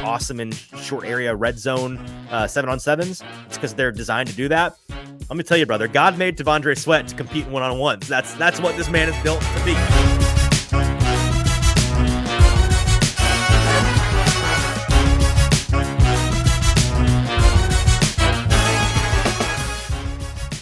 awesome in short area red zone 7-on-7s. It's because they're designed to do that. Let me tell you, brother, God made T'Vondre Sweat to compete in one-on-ones. That's what this man is built to be.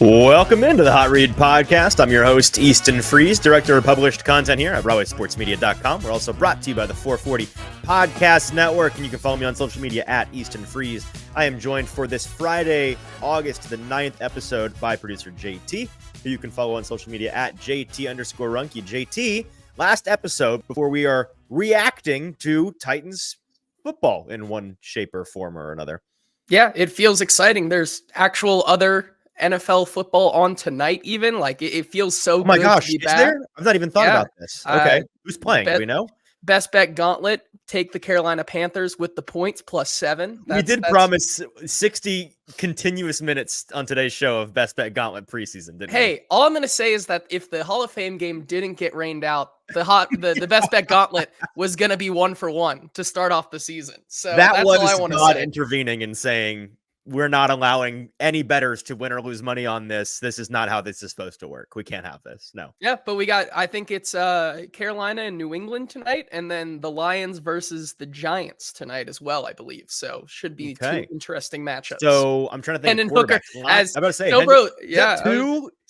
Welcome into the Hot Read Podcast. I'm your host, Easton Freeze, director of published content here at BroadwaySportsMedia.com. We're also brought to you by the 440 Podcast Network, and you can follow me on social media at Easton Freeze. I am joined for this Friday, August the 9th episode by producer JT, who you can follow on social media at JT_Runke. JT, last episode before we are reacting to Titans football in one shape or form or another. Yeah, it feels exciting. There's actual other NFL football on tonight, even. Like, it feels so good. Oh my gosh, to be is back. there? I've not even thought about this. Okay, who's playing? Do we know? Best bet gauntlet. Take the Carolina Panthers with the points +7. We did promise 60 continuous minutes on today's show of Best Bet Gauntlet preseason, didn't we? Hey, all I'm going to say is that if the Hall of Fame game didn't get rained out, the Best Bet Gauntlet was going to be 1-for-1 to start off the season. So that's was all I want to say. Intervening and saying, we're not allowing any bettors to win or lose money on this. This is not how this is supposed to work. We can't have this. No. Yeah, but I think it's Carolina and New England tonight, and then the Lions versus the Giants tonight as well, I believe. So should be two interesting matchups. So I'm trying to think. And Hooker, as I'm about to say,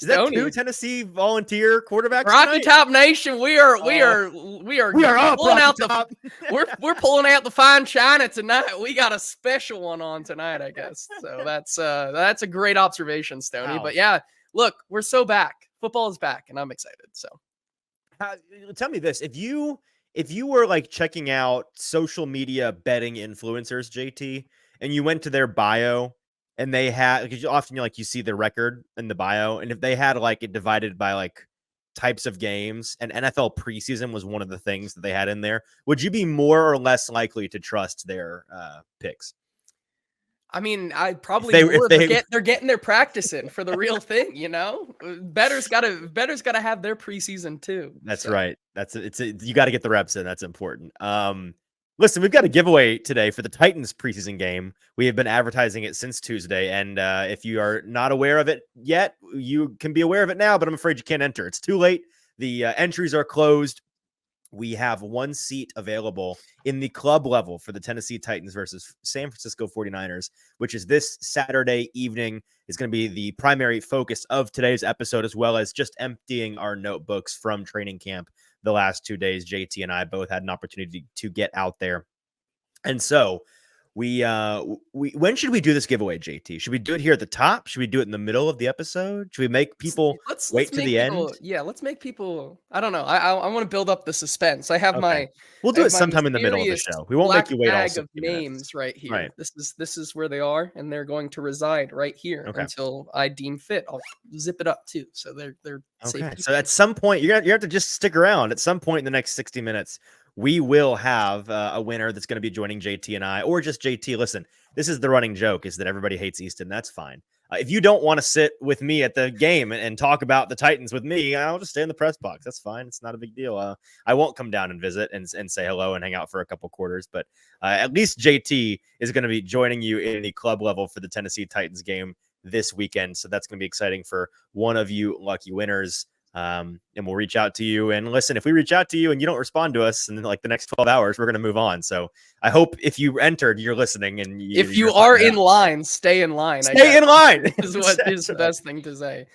is that two Tennessee volunteer quarterbacks? Rocky Top Nation, we are pulling out top. we're pulling out the fine china tonight. We got a special one on tonight, I guess. So that's a great observation, Stoney. Wow. But yeah, look, we're so back. Football is back, and I'm excited. So, tell me this: if you were like checking out social media betting influencers, JT, and you went to their bio, and they had, because often you see their record in the bio, and if they had like it divided by like types of games, and NFL preseason was one of the things that they had in there, would you be more or less likely to trust their picks? I mean, I probably would. They're getting their practice in for the real thing, you know. Bettors gotta have their preseason too. That's right. You got to get the reps in. That's important. Listen, we've got a giveaway today for the Titans preseason game. We have been advertising it since Tuesday, and if you are not aware of it yet, you can be aware of it now. But I'm afraid you can't enter. It's too late. The entries are closed. We have one seat available in the club level for the Tennessee Titans versus San Francisco 49ers, which is this Saturday evening, is going to be the primary focus of today's episode, as well as just emptying our notebooks from training camp the last 2 days. JT and I both had an opportunity to get out there. And so when should we do this giveaway, JT? Should we do it here at the top? Should we do it in the middle of the episode? Should we make people wait to the end? Yeah, let's make people. I don't know. I want to build up the suspense. I have We'll do it sometime in the middle of the show. We won't make you wait all 60 minutes. Names right here. Right. This is where they are, and they're going to reside right here until I deem fit. I'll zip it up too, so they're safe. Okay. So at some point, you have to just stick around. At some point in the next 60 minutes. We will have a winner that's going to be joining JT and I, or just JT. Listen, this is the running joke, is that everybody hates Easton. That's fine. If you don't want to sit with me at the game and talk about the Titans with me, I'll just stay in the press box. That's fine. It's not a big deal. I won't come down and visit and say hello and hang out for a couple quarters, but at least JT is going to be joining you in the club level for the Tennessee Titans game this weekend. So that's going to be exciting for one of you lucky winners. And we'll reach out to you. And listen, if we reach out to you and you don't respond to us in like the next 12 hours, we're going to move on. So I hope if you entered, you're listening. And if you are in line, stay in line. Stay in line is what is the best thing to say.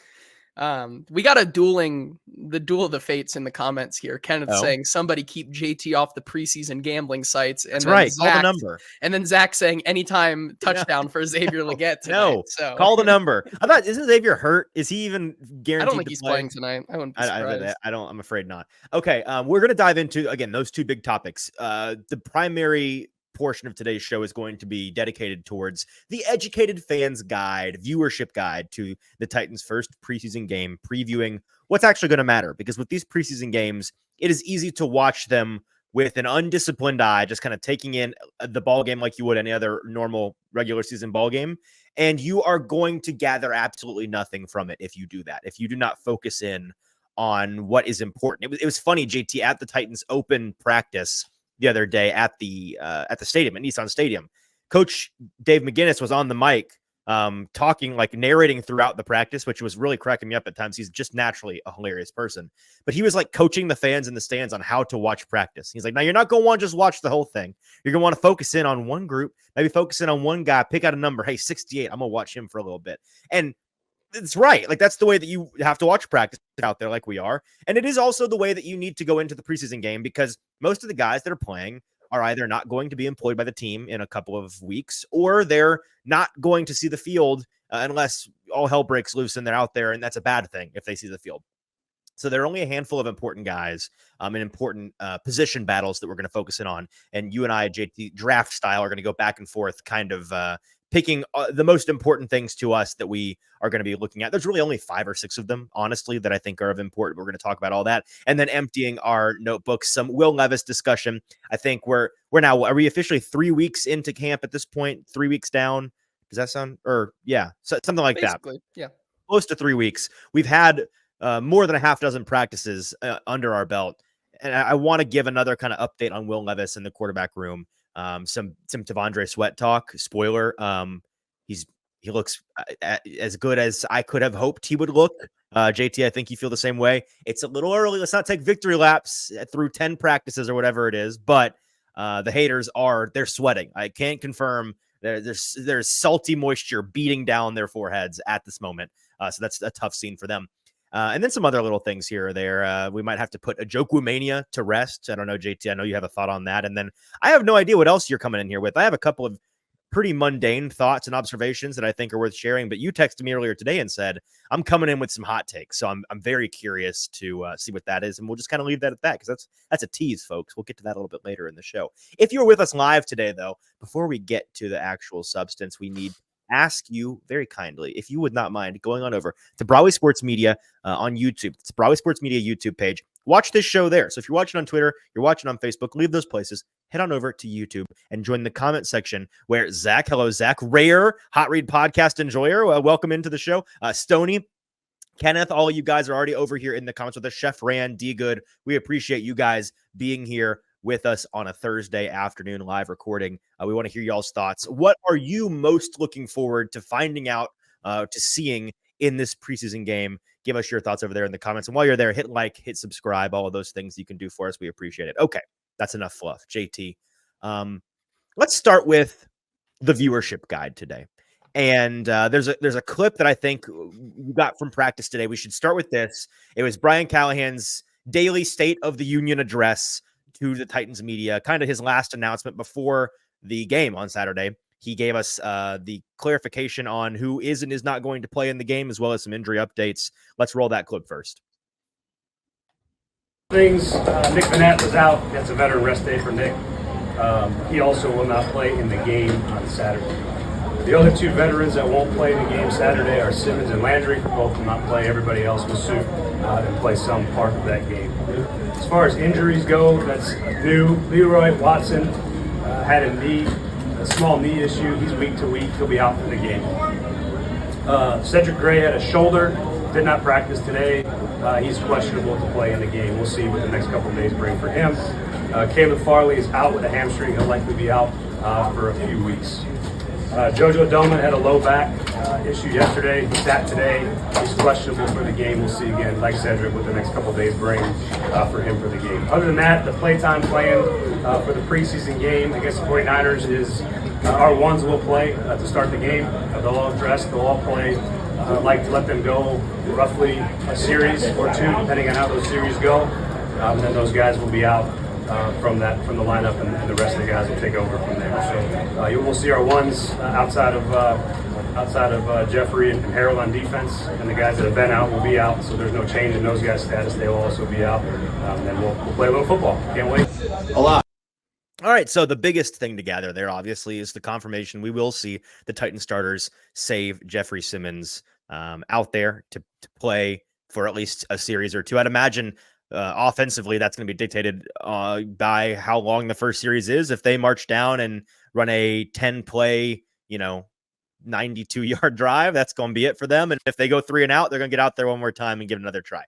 We got the duel of the fates in the comments here. Kenneth saying somebody keep JT off the preseason gambling sites. And that's right. Call the number. And then Zach saying anytime touchdown for Xavier Legette tonight. No, so call the number. I thought, isn't Xavier hurt? Is he even guaranteed? I don't think he's playing tonight. I wouldn't be surprised. I'm afraid not. Okay. We're going to dive into, again, those two big topics. The primary portion of today's show is going to be dedicated towards the educated fans guide, viewership guide to the Titans' first preseason game, previewing what's actually going to matter. Because with these preseason games, it is easy to watch them with an undisciplined eye, just kind of taking in the ball game like you would any other normal regular season ball game. And you are going to gather absolutely nothing from it if you do that, if you do not focus in on what is important. It was funny, JT, at the Titans open practice, the other day at the stadium, at Nissan Stadium. Coach Dave McGinnis was on the mic talking, like narrating throughout the practice, which was really cracking me up at times. He's just naturally a hilarious person, but he was like coaching the fans in the stands on how to watch practice. He's like, now you're not going to want to just watch the whole thing. You're going to want to focus in on one group, maybe focus in on one guy, pick out a number. Hey, 68, I'm going to watch him for a little bit. And it's right. Like, that's the way that you have to watch practice out there, like we are. And it is also the way that you need to go into the preseason game, because most of the guys that are playing are either not going to be employed by the team in a couple of weeks, or they're not going to see the field unless all hell breaks loose and they're out there. And that's a bad thing if they see the field. So there are only a handful of important guys and important position battles that we're going to focus in on. And you and I, JT, draft style, are going to go back and forth, kind of picking the most important things to us that we are going to be looking at. There's really only 5 or 6 of them, honestly, that I think are of importance. We're going to talk about all that, and then emptying our notebooks, some Will Levis discussion. I think we're now, are we officially 3 weeks into camp at this point? 3 weeks down? Does that sound, or yeah, so, something like basically, that. Yeah. Close to 3 weeks. We've had more than a half dozen practices under our belt. And I want to give another kind of update on Will Levis in the quarterback room. Some T'Vondre Sweat talk. Spoiler. He looks as good as I could have hoped he would look. JT, I think you feel the same way. It's a little early. Let's not take victory laps through 10 practices or whatever it is. But the haters they're sweating. I can't confirm. There's salty moisture beating down their foreheads at this moment. So that's a tough scene for them. And then some other little things here or there. We might have to put a Joku Mania to rest. I don't know, JT. I know you have a thought on that. And then I have no idea what else you're coming in here with. I have a couple of pretty mundane thoughts and observations that I think are worth sharing. But you texted me earlier today and said, I'm coming in with some hot takes. So I'm very curious to see what that is. And we'll just kind of leave that at that, because that's a tease, folks. We'll get to that a little bit later in the show. If you're with us live today, though, before we get to the actual substance, we need ask you very kindly, if you would not mind going on over to Broadway Sports Media on YouTube. It's Broadway Sports Media YouTube page. Watch this show there. So if you're watching on Twitter, you're watching on Facebook, leave those places. Head on over to YouTube and join the comment section where Zach, hello, Zach, rare Hot Read podcast enjoyer, welcome into the show. Stoney, Kenneth, all you guys are already over here in the comments with us. Chef Rand, D Good, we appreciate you guys being here with us on a Thursday afternoon live recording. We want to hear y'all's thoughts. What are you most looking forward to finding out, to seeing in this preseason game? Give us your thoughts over there in the comments. And while you're there, hit like, hit subscribe, all of those things you can do for us. We appreciate it. Okay, that's enough fluff. JT, let's start with the viewership guide today. And there's a clip that I think you got from practice today. We should start with this. It was Brian Callahan's daily State of the Union address to the Titans media, kind of his last announcement before the game on Saturday. He gave us the clarification on who is and is not going to play in the game, as well as some injury updates. Let's roll that clip first. Nick Vanette was out. That's a veteran rest day for Nick. He also will not play in the game on Saturday. The other 2 veterans that won't play in the game Saturday are Simmons and Landry. Both will not play. Everybody else will suit and play some part of that game. As far as injuries go, that's new. Leroy Watson had a small knee issue. He's week to week. He'll be out for the game. Cedric Gray had a shoulder, did not practice today. He's questionable to play in the game. We'll see what the next couple of days bring for him. Caleb Farley is out with a hamstring. He'll likely be out for a few weeks. Jojo Doman had a low back issue yesterday. He sat today. He's questionable for the game. We'll see again, like Cedric, what the next couple of days bring for him for the game. Other than that, the playtime plan for the preseason game against the 49ers is our ones will play to start the game. They'll all dress. They'll all play. I'd like to let them go roughly a series or 2, depending on how those series go. And then those guys will be out from the lineup, and the rest of the guys will take over from there. So you will see our ones outside of Jeffrey and Harold on defense, and the guys that have been out will be out. So there's no change in those guys' status. They will also be out, and we'll play a little football. Can't wait. A lot. All right, so the biggest thing to gather there, obviously, is the confirmation we will see the Titan starters save Jeffrey Simmons out there to play for at least a series or 2. I'd imagine offensively that's going to be dictated by how long the first series is. If they march down and run a 10-play, 92-yard drive, that's going to be it for them. And if they go 3 and out, they're going to get out there one more time and give it another try.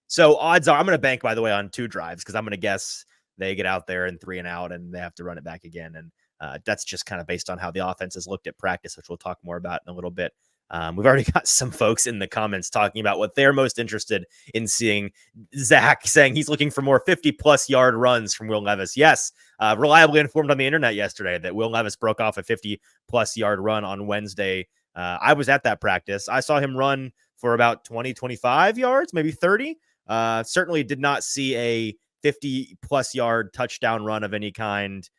So odds are, I'm going to bank, by the way, on 2 drives, because I'm going to guess they get out there and 3 and out, and they have to run it back again. And that's just kind of based on how the offense has looked at practice, which we'll talk more about in a little bit. We've already got some folks in the comments talking about what they're most interested in seeing. Zach saying he's looking for more 50-plus yard runs from Will Levis. Yes, reliably informed on the internet yesterday that Will Levis broke off a 50-plus yard run on Wednesday. I was at that practice. I saw him run for about 20, 25 yards, maybe 30. Certainly did not see a 50-plus yard touchdown run of any kind.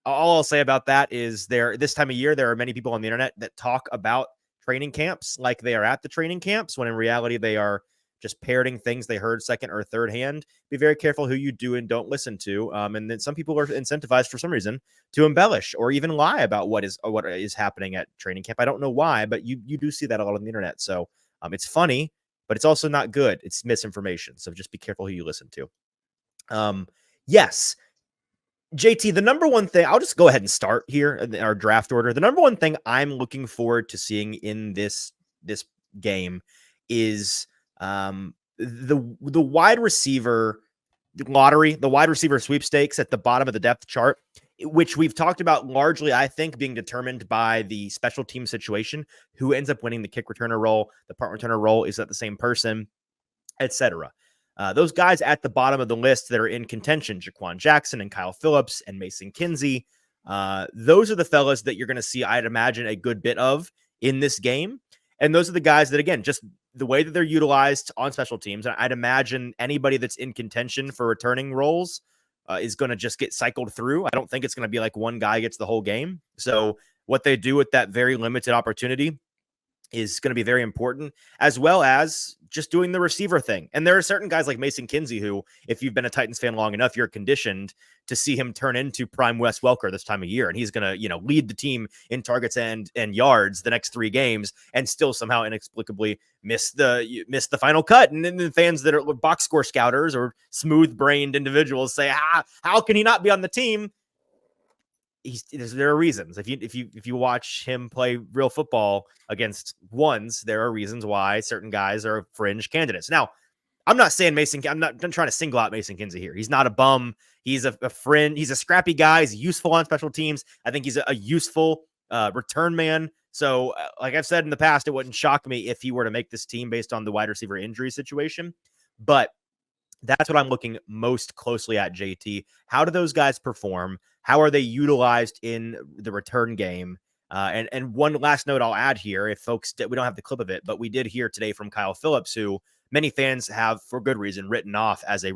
All I'll say about that is this time of year, there are many people on the internet that talk about training camps like they are at the training camps, when in reality they are just parroting things they heard second or third hand. Be very careful who you do and don't listen to. And then some people are incentivized for some reason to embellish or even lie about what is happening at training camp. I don't know why, but you do see that a lot on the internet. So it's funny, but it's also not good. It's misinformation. So just be careful who you listen to. Yes. JT, the number one thing, I'll just go ahead and start here in our draft order. The number one thing I'm looking forward to seeing in this game is the wide receiver lottery, the wide receiver sweepstakes at the bottom of the depth chart, which we've talked about largely, I think, being determined by the special team situation. Who ends up winning the kick returner role, the punt returner role, is that the same person, etc. Those guys at the bottom of the list that are in contention, Jaquan Jackson and Kyle Phillips and Mason Kinsey, those are the fellas that you're going to see, I'd imagine, a good bit of in this game. And those are the guys that, again, just the way that they're utilized on special teams, I'd imagine anybody that's in contention for returning roles is going to just get cycled through. I don't think it's going to be like one guy gets the whole game. So what they do with that very limited opportunity is going to be very important, as well as just doing the receiver thing. And there are certain guys like Mason Kinsey who, if you've been a Titans fan long enough, you're conditioned to see him turn into prime Wes Welker this time of year. And he's going to, lead the team in targets and yards the next 3 games and still somehow inexplicably miss the final cut. And then the fans that are box score scouters or smooth brained individuals say, how can he not be on the team? There are reasons. If you watch him play real football against ones, there are reasons why certain guys are fringe candidates. Now, I'm not saying I'm not trying to single out Mason Kinsey here. He's not a bum. He's a friend. He's a scrappy guy. He's useful on special teams. I think he's a useful return man. So, like I've said in the past, it wouldn't shock me if he were to make this team based on the wide receiver injury situation. But that's what I'm looking most closely at, JT. How do those guys perform? How are they utilized in the return game? And one last note I'll add here, if folks, we don't have the clip of it, but we did hear today from Kyle Phillips, who many fans have, for good reason, written off as a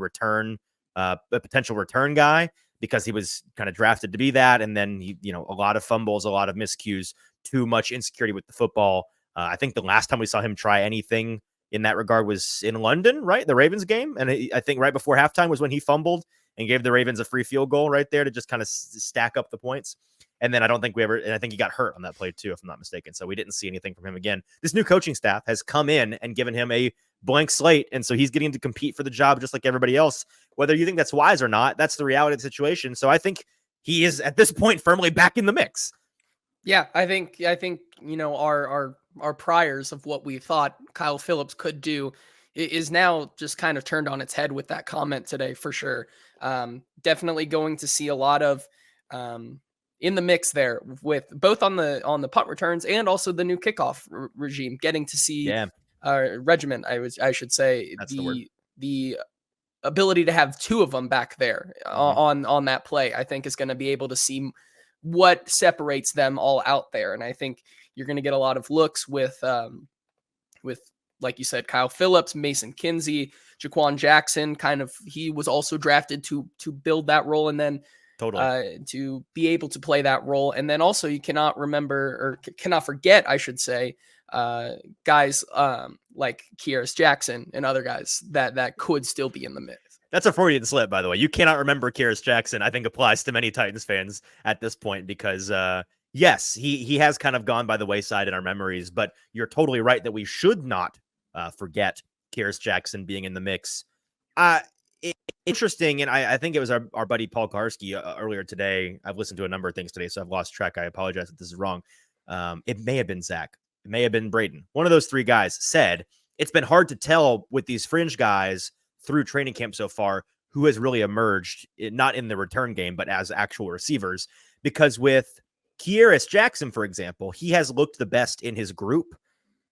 potential return guy, because he was kind of drafted to be that. And then, a lot of fumbles, a lot of miscues, too much insecurity with the football. I think the last time we saw him try anything in that regard was in London, right? The Ravens game. And I think right before halftime was when he fumbled and gave the Ravens a free field goal right there to just kind of stack up the points. And then I think he got hurt on that play too, if I'm not mistaken. So we didn't see anything from him again. This new coaching staff has come in and given him a blank slate. And so he's getting to compete for the job just like everybody else. Whether you think that's wise or not, that's the reality of the situation. So I think he is at this point firmly back in the mix. Yeah, I think our priors of what we thought Kyle Phillips could do is now just kind of turned on its head with that comment today, for sure. Definitely going to see a lot of in the mix there with both on the punt returns and also the new kickoff regime, getting to see regiment. I should say. That's the ability to have 2 of them back there on that play, I think is going to be able to see what separates them all out there. And I think you're going to get a lot of looks with, like you said, Kyle Phillips, Mason Kinsey, Jaquan Jackson, he was also drafted to build that role. And then to be able to play that role. And then also you cannot forget, I should say, guys like Kearis Jackson and other guys that could still be in the mix. That's a Freudian slip, by the way. You cannot remember Kearis Jackson, I think applies to many Titans fans at this point, because yes, he has kind of gone by the wayside in our memories, but you're totally right that we should not forget Kearis Jackson being in the mix. Interesting, and I think it was our buddy Paul Karski earlier today. I've listened to a number of things today, so I've lost track. I apologize if this is wrong. It may have been Zach. It may have been Braden. One of those 3 guys said, it's been hard to tell with these fringe guys through training camp so far who has really emerged, not in the return game, but as actual receivers. Because with Kearis Jackson, for example, he has looked the best in his group,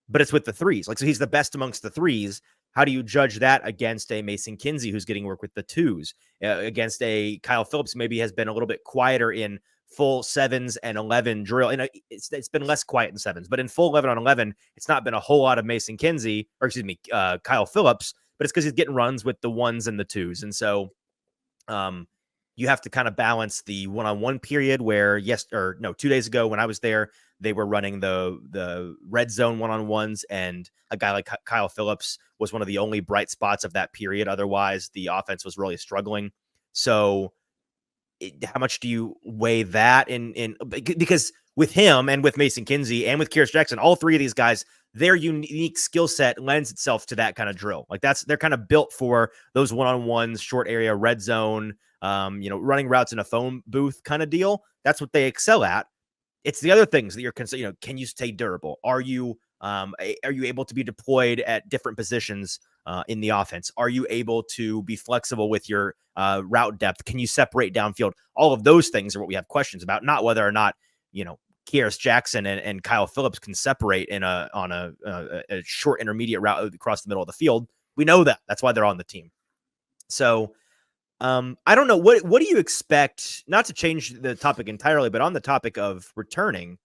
but it's with the threes. Like, so he's the best amongst the threes. How do you judge that against a Mason Kinsey who's getting work with the twos, against a Kyle Phillips, maybe has been a little bit quieter in full 7s and 11 drill. And it's been less quiet in 7s, but in full 11 on 11, it's not been a whole lot of Mason Kinsey, or excuse me, Kyle Phillips, but it's because he's getting runs with the 1s and the 2s. And so you have to kind of balance the one-on-one period where 2 days ago when I was there, they were running the red zone one-on-ones, and a guy like Kyle Phillips was one of the only bright spots of that period. Otherwise, the offense was really struggling. So how much do you weigh that in because with him and with Mason Kinsey and with Kearis Jackson, all three of these guys, their unique skill set lends itself to that kind of drill. Like they're kind of built for those one-on-ones, short area, red zone, running routes in a phone booth kind of deal. That's what they excel at. It's the other things that you're considering. Can you stay durable? Are you able to be deployed at different positions in the offense? Are you able to be flexible with your route depth? Can you separate downfield? All of those things are what we have questions about, not whether or not, Kearis Jackson and Kyle Phillips can separate on a short intermediate route across the middle of the field. We know that. That's why they're on the team. So I don't know. What do you expect? Not to change the topic entirely, but on the topic of returning,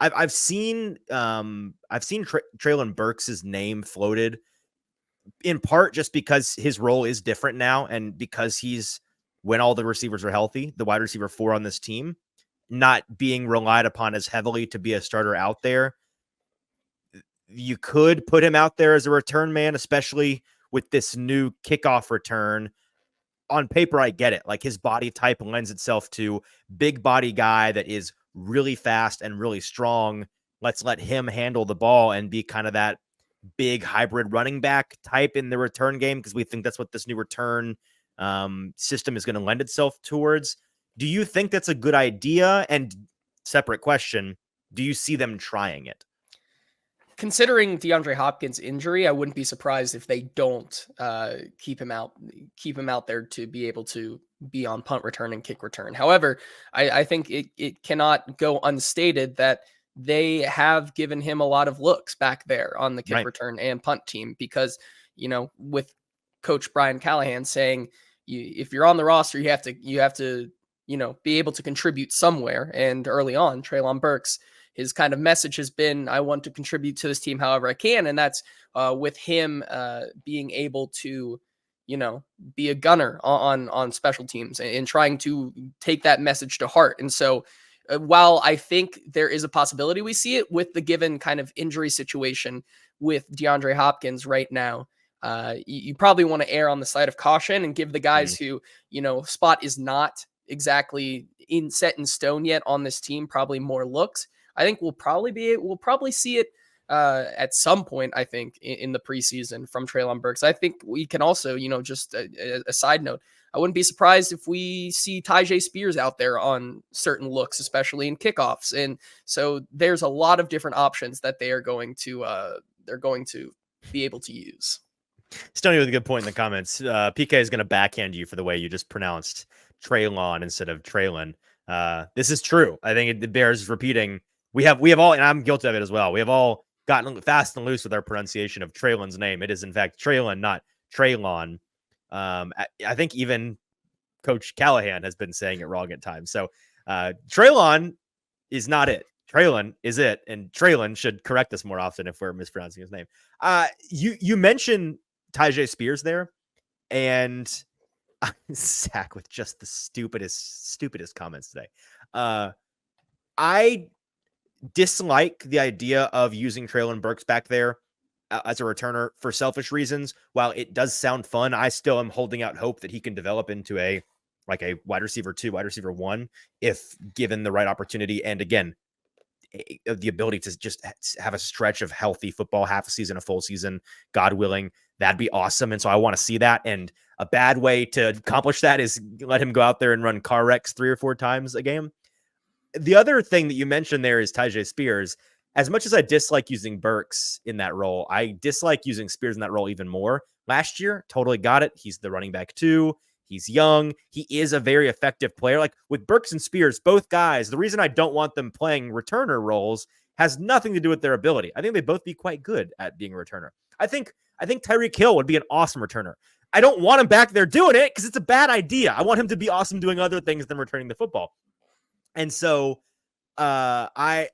I've seen Treylon Burks' name floated, in part just because his role is different now, and because he's, when all the receivers are healthy, the wide receiver 4 on this team, not being relied upon as heavily to be a starter out there. You could put him out there as a return man, especially with this new kickoff return. On paper, I get it. Like, his body type lends itself to big body guy that is really fast and really strong. Let's let him handle the ball and be kind of that big hybrid running back type in the return game, because we think that's what this new return system is going to lend itself towards. Do you think that's a good idea? And separate question, do you see them trying it? Considering DeAndre Hopkins' injury, I wouldn't be surprised if they don't keep him out there to be able to be on punt return and kick return. However, I think it cannot go unstated that they have given him a lot of looks back there on the kick return and punt team, because, with Coach Brian Callahan saying, if you're on the roster, you have to be able to contribute somewhere. And early on, Treylon Burks, his kind of message has been, I want to contribute to this team however I can. And that's with him being able to, be a gunner on special teams and trying to take that message to heart. And so while I think there is a possibility we see it with the given kind of injury situation with DeAndre Hopkins right now, you probably want to err on the side of caution and give the guys who, spot is not exactly set in stone yet on this team probably more looks. I think we'll probably see it at some point, I think, in the preseason from Treylon Burks. I think we can also, just a side note, I wouldn't be surprised if we see Tyjae Spears out there on certain looks, especially in kickoffs. And so there's a lot of different options that they're going to be able to use. Stoney with a good point in the comments. PK is going to backhand you for the way you just pronounced Treylon instead of Treylon. This is true. I think it bears repeating. We have all, and I'm guilty of it as well. We have all gotten fast and loose with our pronunciation of Treylon's name. It is in fact Treylon, not Treylon. I think even Coach Callahan has been saying it wrong at times. So Treylon is not it. Treylon is it, and Treylon should correct us more often if we're mispronouncing his name. You mentioned Tyjae Spears there, and Zach with just the stupidest comments today. I dislike the idea of using Treylon Burks back there as a returner for selfish reasons. While it does sound fun, I still am holding out hope that he can develop into a wide receiver 2, wide receiver 1, if given the right opportunity. And again, the ability to just have a stretch of healthy football, half a season, a full season, God willing, that'd be awesome. And so I want to see that. And a bad way to accomplish that is let him go out there and run car wrecks 3 or 4 times a game. The other thing that you mentioned there is Tyjae Spears. As much as I dislike using Burks in that role, I dislike using Spears in that role even more, last year. Totally got it. He's the running back too. He's young. He is a very effective player. Like with Burks and Spears, both guys, the reason I don't want them playing returner roles has nothing to do with their ability. I think they both be quite good at being a returner. I think Tyreek Hill would be an awesome returner. I don't want him back there doing it because it's a bad idea. I want him to be awesome doing other things than returning the football. And so I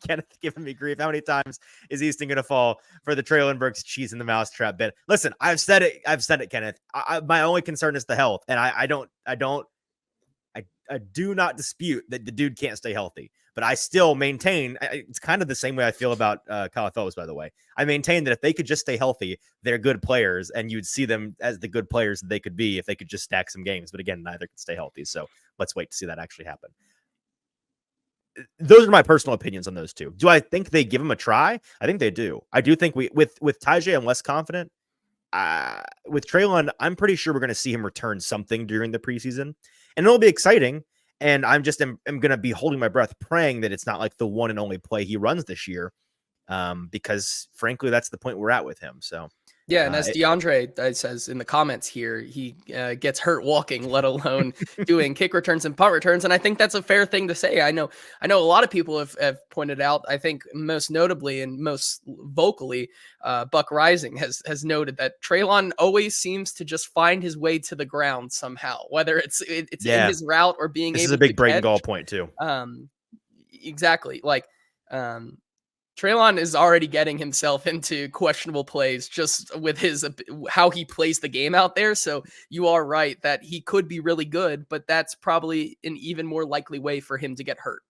Kenneth giving me grief. How many times is Easton going to fall for the Traylon Burks cheese in the mousetrap bit? Listen, I've said it, Kenneth. My only concern is the health, and I do not dispute that the dude can't stay healthy, but I still maintain it's kind of the same way I feel about Kyle Phillips, by the way. I maintain that if they could just stay healthy, they're good players, and you'd see them as the good players that they could be if they could just stack some games. But again, neither can stay healthy. So let's wait to see that actually happen. Those are my personal opinions on those two. Do I think they give him a try? I think they do. I do think with Tajay, I'm less confident. With Traylon, I'm pretty sure we're going to see him return something during the preseason, and it'll be exciting. And I'm going to be holding my breath, praying that it's not like the one and only play he runs this year, because frankly, that's the point we're at with him. So. Yeah, and as DeAndre says in the comments here, he gets hurt walking, let alone doing kick returns and punt returns. And I think that's a fair thing to say. I know a lot of people have pointed out, I think most notably and most vocally, Buck Rising has noted that Traylon always seems to just find his way to the ground somehow, whether it's in his route or being able to. This is a big breaking goal point too. Exactly. Like, Traylon is already getting himself into questionable plays just with how he plays the game out there. So you are right that he could be really good, but that's probably an even more likely way for him to get hurt.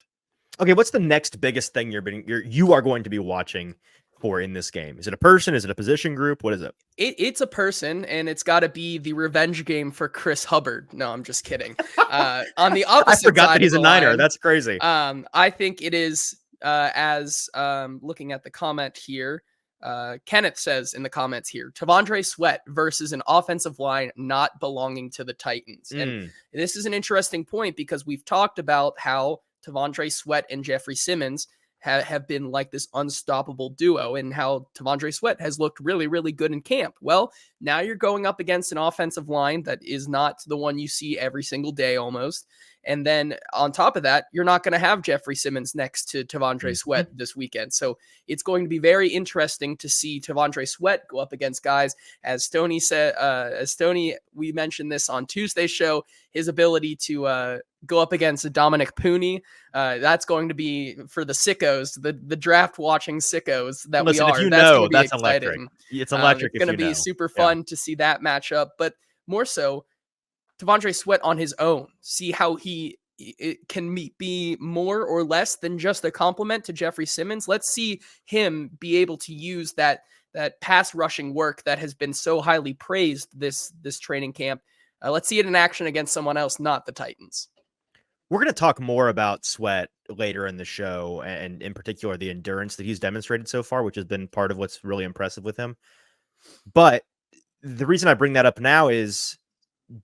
Okay, what's the next biggest thing you are going to be watching for in this game? Is it a person? Is it a position group? What is it? It's a person, and it's got to be the revenge game for Chris Hubbard. No, I'm just kidding. On the opposite I forgot side that he's a Niner. line, That's crazy. I think it is. As looking at the comment here, Kenneth says in the comments here, T'Vondre Sweat versus an offensive line not belonging to the Titans. And this is an interesting point because we've talked about how T'Vondre Sweat and Jeffrey Simmons have been like this unstoppable duo and how T'Vondre Sweat has looked really, really good in camp. Well, now you're going up against an offensive line that is not the one you see every single day almost. And then on top of that, you're not going to have Jeffrey Simmons next to T'Vondre Sweat this weekend. So it's going to be very interesting to see T'Vondre Sweat go up against guys. As Stoney said, we mentioned this on Tuesday's show, his ability to go up against Dominic Pooney. That's going to be for the sickos, the draft watching sickos that we are. That's electric. It's electric. It's going to be super fun to see that matchup, but more so, T'Vondre Sweat on his own, see how it can be more or less than just a compliment to Jeffrey Simmons. Let's see him be able to use that pass rushing work that has been so highly praised this training camp. Let's see it in action against someone else, not the Titans. We're going to talk more about Sweat later in the show, and in particular, the endurance that he's demonstrated so far, which has been part of what's really impressive with him. But the reason I bring that up now is,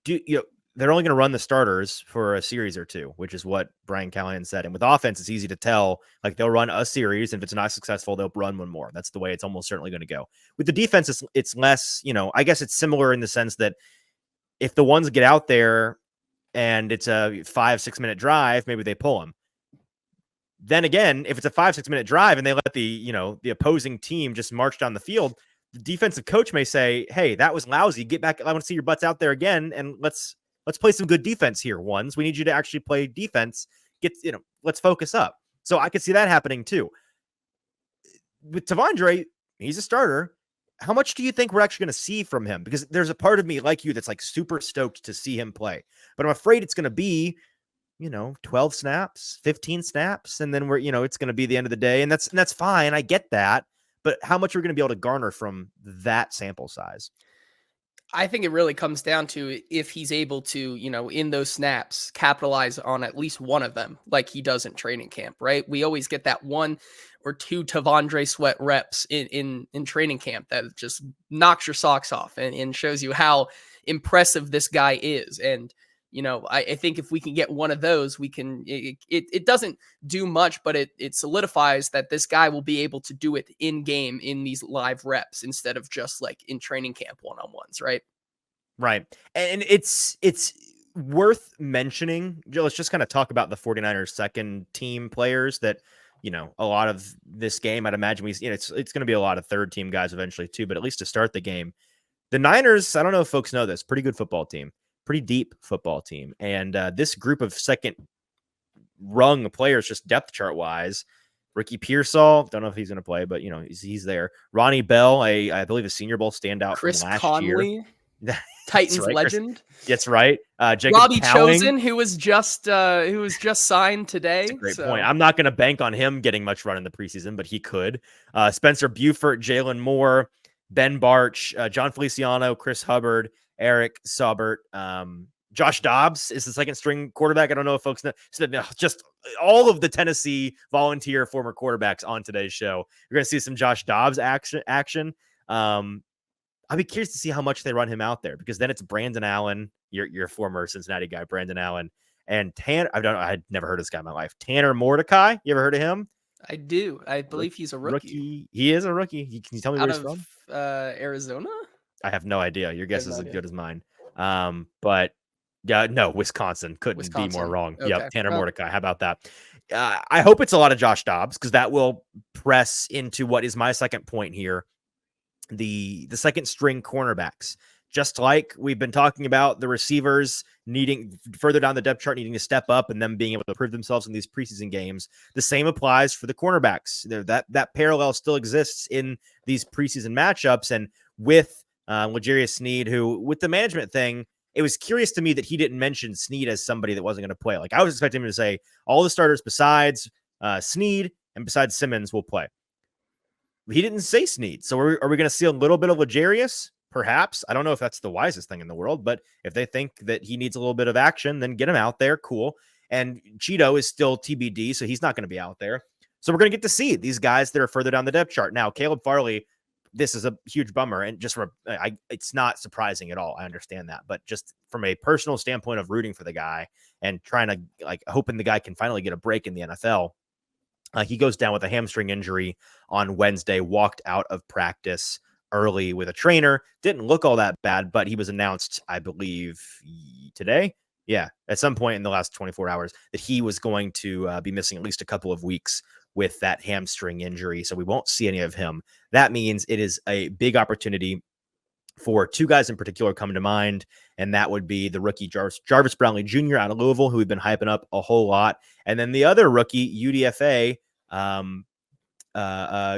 they're only going to run the starters for a series or two, which is what Brian Callahan said. And with offense, it's easy to tell, like they'll run a series. And if it's not successful, they'll run one more. That's the way it's almost certainly going to go. With the defense, it's less, I guess it's similar in the sense that if the ones get out there and it's a 5-6 minute drive, maybe they pull them. Then again, if it's a 5-6 minute drive and they let the opposing team just march down the field, the defensive coach may say, hey, that was lousy. Get back. I want to see your butts out there again. And let's play some good defense here. We need you to actually play defense. Let's focus up. So I could see that happening too. With T'Vondre, he's a starter. How much do you think we're actually going to see from him? Because there's a part of me like you that's like super stoked to see him play, but I'm afraid it's going to be, 12 snaps, 15 snaps. And then it's going to be the end of the day. And that's fine. I get that. But how much are we going to be able to garner from that sample size? I think it really comes down to if he's able to, in those snaps, capitalize on at least one of them like he does in training camp, right? We always get that 1 or 2 T'Vondre Sweat reps in training camp that just knocks your socks off and shows you how impressive this guy is. And, I think if we can get one of those, we can, it doesn't do much, but it solidifies that this guy will be able to do it in game in these live reps instead of just like in training camp one-on-ones. Right. Right. And it's worth mentioning. Let's just kind of talk about the 49ers second team players that, a lot of this game, I'd imagine it's going to be a lot of third team guys eventually too, but at least to start the game, the Niners, I don't know if folks know this, pretty good football team, pretty deep football team. And this group of second rung players, just depth chart wise, Ricky Pearsall, don't know if he's going to play, but he's there. Ronnie Bell, I believe a Senior Bowl standout Chris from last Conley. year. Titans right, legend. That's right. Jacob Robbie Cowing, Chosen, who was just signed today. That's a great point. I'm not going to bank on him getting much run in the preseason, but he could. Spencer Buford, Jalen Moore, Ben Barch, John Feliciano, Chris Hubbard, Eric Saubert, Josh Dobbs is the second string quarterback. I don't know if folks know. Just all of the Tennessee volunteer former quarterbacks on today's show. You're going to see some Josh Dobbs action. I'll be curious to see how much they run him out there, because then it's Brandon Allen, your former Cincinnati guy, Brandon Allen, and Tanner. I'd never heard of this guy in my life. Tanner Mordecai. You ever heard of him? I do. I believe he's a rookie. He is a rookie. Can you tell me where he's from? Arizona? I have no idea. Your guess is as good as mine. But yeah, no, Wisconsin couldn't be more wrong. Okay. Yep, Tanner Mordecai. How about that? I hope it's a lot of Josh Dobbs, because that will press into what is my second point here. The second string cornerbacks, just like we've been talking about the receivers needing further down the depth chart, needing to step up and them being able to prove themselves in these preseason games. The same applies for the cornerbacks. That parallel still exists in these preseason matchups. And with L'Jarius Sneed, who with the management thing, it was curious to me that he didn't mention Sneed as somebody that wasn't going to play. Like, I was expecting him to say all the starters besides Sneed and besides Simmons will play. He didn't say Sneed. So are we going to see a little bit of L'Jarius? Perhaps. I don't know if that's the wisest thing in the world, but if they think that he needs a little bit of action, then get him out there. Cool. And Cheeto is still TBD, so he's not going to be out there. So we're going to get to see these guys that are further down the depth chart. Now, Caleb Farley, this is a huge bummer. And just it's not surprising at all. I understand that. But just from a personal standpoint of rooting for the guy and trying to hoping the guy can finally get a break in the NFL, he goes down with a hamstring injury on Wednesday, walked out of practice early with a trainer. Didn't look all that bad, but he was announced, I believe, today. Yeah, at some point in the last 24 hours that he was going to be missing at least a couple of weeks with that hamstring injury. So we won't see any of him. That means it is a big opportunity for two guys in particular come to mind, and that would be the rookie Jarvis Brownlee Jr. out of Louisville, who we've been hyping up a whole lot. And then the other rookie, UDFA,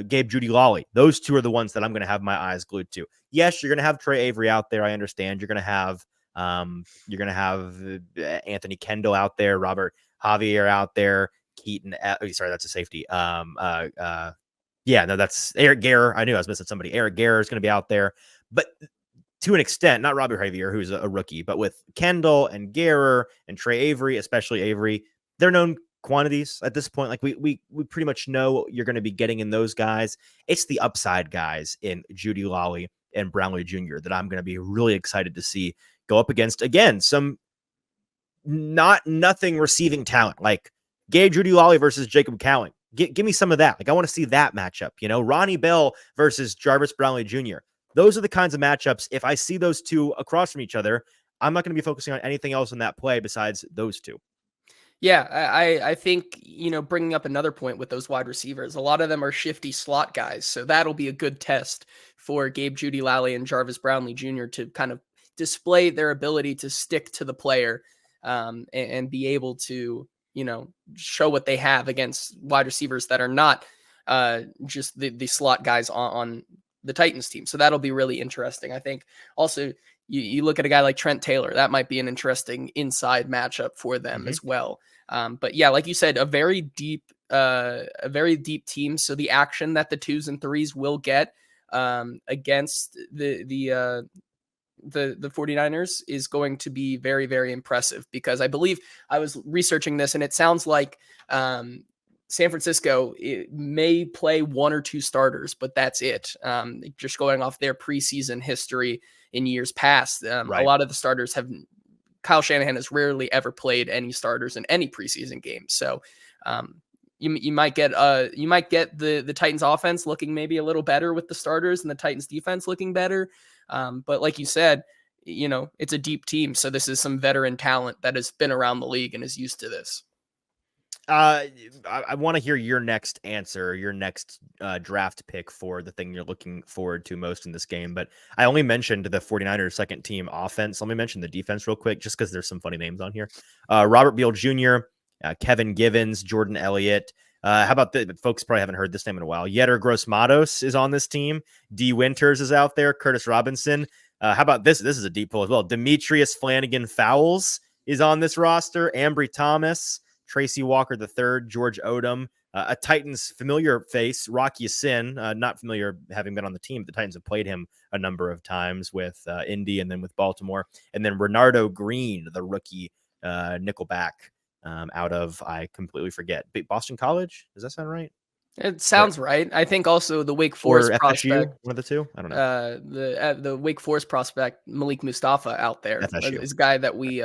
Gabe Judy Lawley. Those two are the ones that I'm going to have my eyes glued to. Yes, you're going to have Trey Avery out there. I understand. You're going to have Anthony Kendall out there, Robert Javier out there, Keaton. Sorry, that's a safety. That's Eric Garrer. I knew I was missing somebody. Eric Garrer is going to be out there, but to an extent, not Robert Javier, who's a rookie, but with Kendall and Garrer and Trey Avery, especially Avery, they're known quantities at this point. Like we pretty much know what you're going to be getting in those guys. It's the upside guys in Judy Lawley and Brownlee Jr. that I'm going to be really excited to see go up against, again, some nothing receiving talent like Gabe Judy Lawley versus Jacob Cowing. Give me some of that. Like, I want to see that matchup. Ronnie Bell versus Jarvis Brownlee Jr. Those are the kinds of matchups. If I see those two across from each other, I'm not going to be focusing on anything else in that play besides those two. Yeah, I think, bringing up another point with those wide receivers, a lot of them are shifty slot guys. So that'll be a good test for Gabe Judy Lawley and Jarvis Brownlee Jr. to kind of display their ability to stick to the player and be able to, show what they have against wide receivers that are not just the slot guys on the Titans team. So that'll be really interesting. I think also you look at a guy like Trent Taylor, that might be an interesting inside matchup for them as well. But yeah, like you said, a very deep team. So the action that the 2s and 3s will get against the 49ers is going to be very, very impressive, because I believe I was researching this and it sounds like San Francisco may play 1 or 2 starters, but that's it. Just going off their preseason history in years past, right. A lot of the starters have Kyle Shanahan has rarely ever played any starters in any preseason game. So you might get the Titans offense looking maybe a little better with the starters and the Titans defense looking better. But like you said, it's a deep team. So this is some veteran talent that has been around the league and is used to this. I want to hear your next answer, your next draft pick for the thing you're looking forward to most in this game. But I only mentioned the 49ers second team offense. Let me mention the defense real quick, just because there's some funny names on here. Robert Beal Jr., Kevin Givens, Jordan Elliott. How about the folks probably haven't heard this name in a while. Yetter Gross-Matos is on this team. D. Winters is out there. Curtis Robinson. How about this? This is a deep pull as well. Demetrius Flanagan Fowles is on this roster. Ambry Thomas, Tracy Walker III, George Odom, a Titans familiar face, Rocky Sin, not familiar having been on the team. The Titans have played him a number of times with Indy and then with Baltimore. And then Renardo Green, the rookie nickelback out of, I completely forget, Boston College. Does that sound right? It sounds right. I think also the Wake Forest prospect, one of the two. I don't know. The Wake Forest prospect Malik Mustafa out there is a guy that we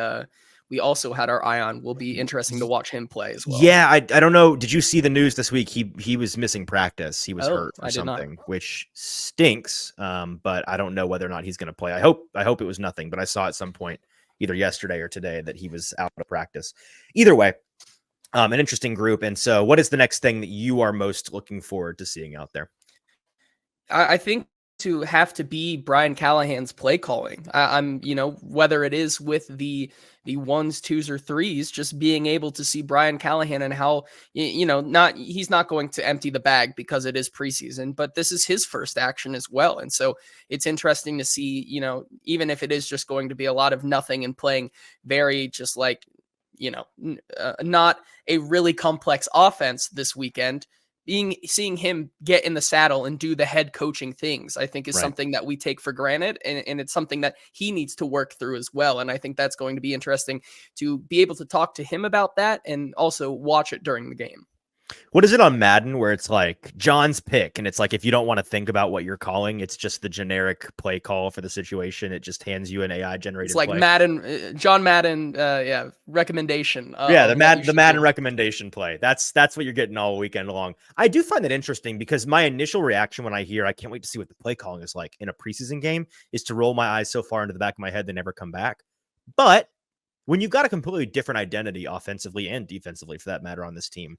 also had our eye on. Will be interesting to watch him play as well. Yeah, I don't know. Did you see the news this week? He was missing practice. He was hurt or something, which stinks. But I don't know whether or not he's going to play. I hope it was nothing. But I saw at some point, either yesterday or today, that he was out of practice. Either way. An interesting group. And so what is the next thing that you are most looking forward to seeing out there? I think to have to be Brian Callahan's play calling. I'm, whether it is with the 1s, 2s, or 3s, just being able to see Brian Callahan and how, he's not going to empty the bag because it is preseason, but this is his first action as well. And so it's interesting to see, even if it is just going to be a lot of nothing and playing very just like, not a really complex offense this weekend, seeing him get in the saddle and do the head coaching things, I think is something that we take for granted. And it's something that he needs to work through as well. And I think that's going to be interesting to be able to talk to him about that and also watch it during the game. What is it on Madden where it's like John's pick? And it's like, if you don't want to think about what you're calling, it's just the generic play call for the situation. It just hands you an AI generated It's like play. Madden, John Madden, recommendation. The Madden recommendation play. That's what you're getting all weekend long. I do find that interesting because my initial reaction when I hear, I can't wait to see what the play calling is like in a preseason game, is to roll my eyes so far into the back of my head they never come back. But when you've got a completely different identity offensively and defensively for that matter on this team,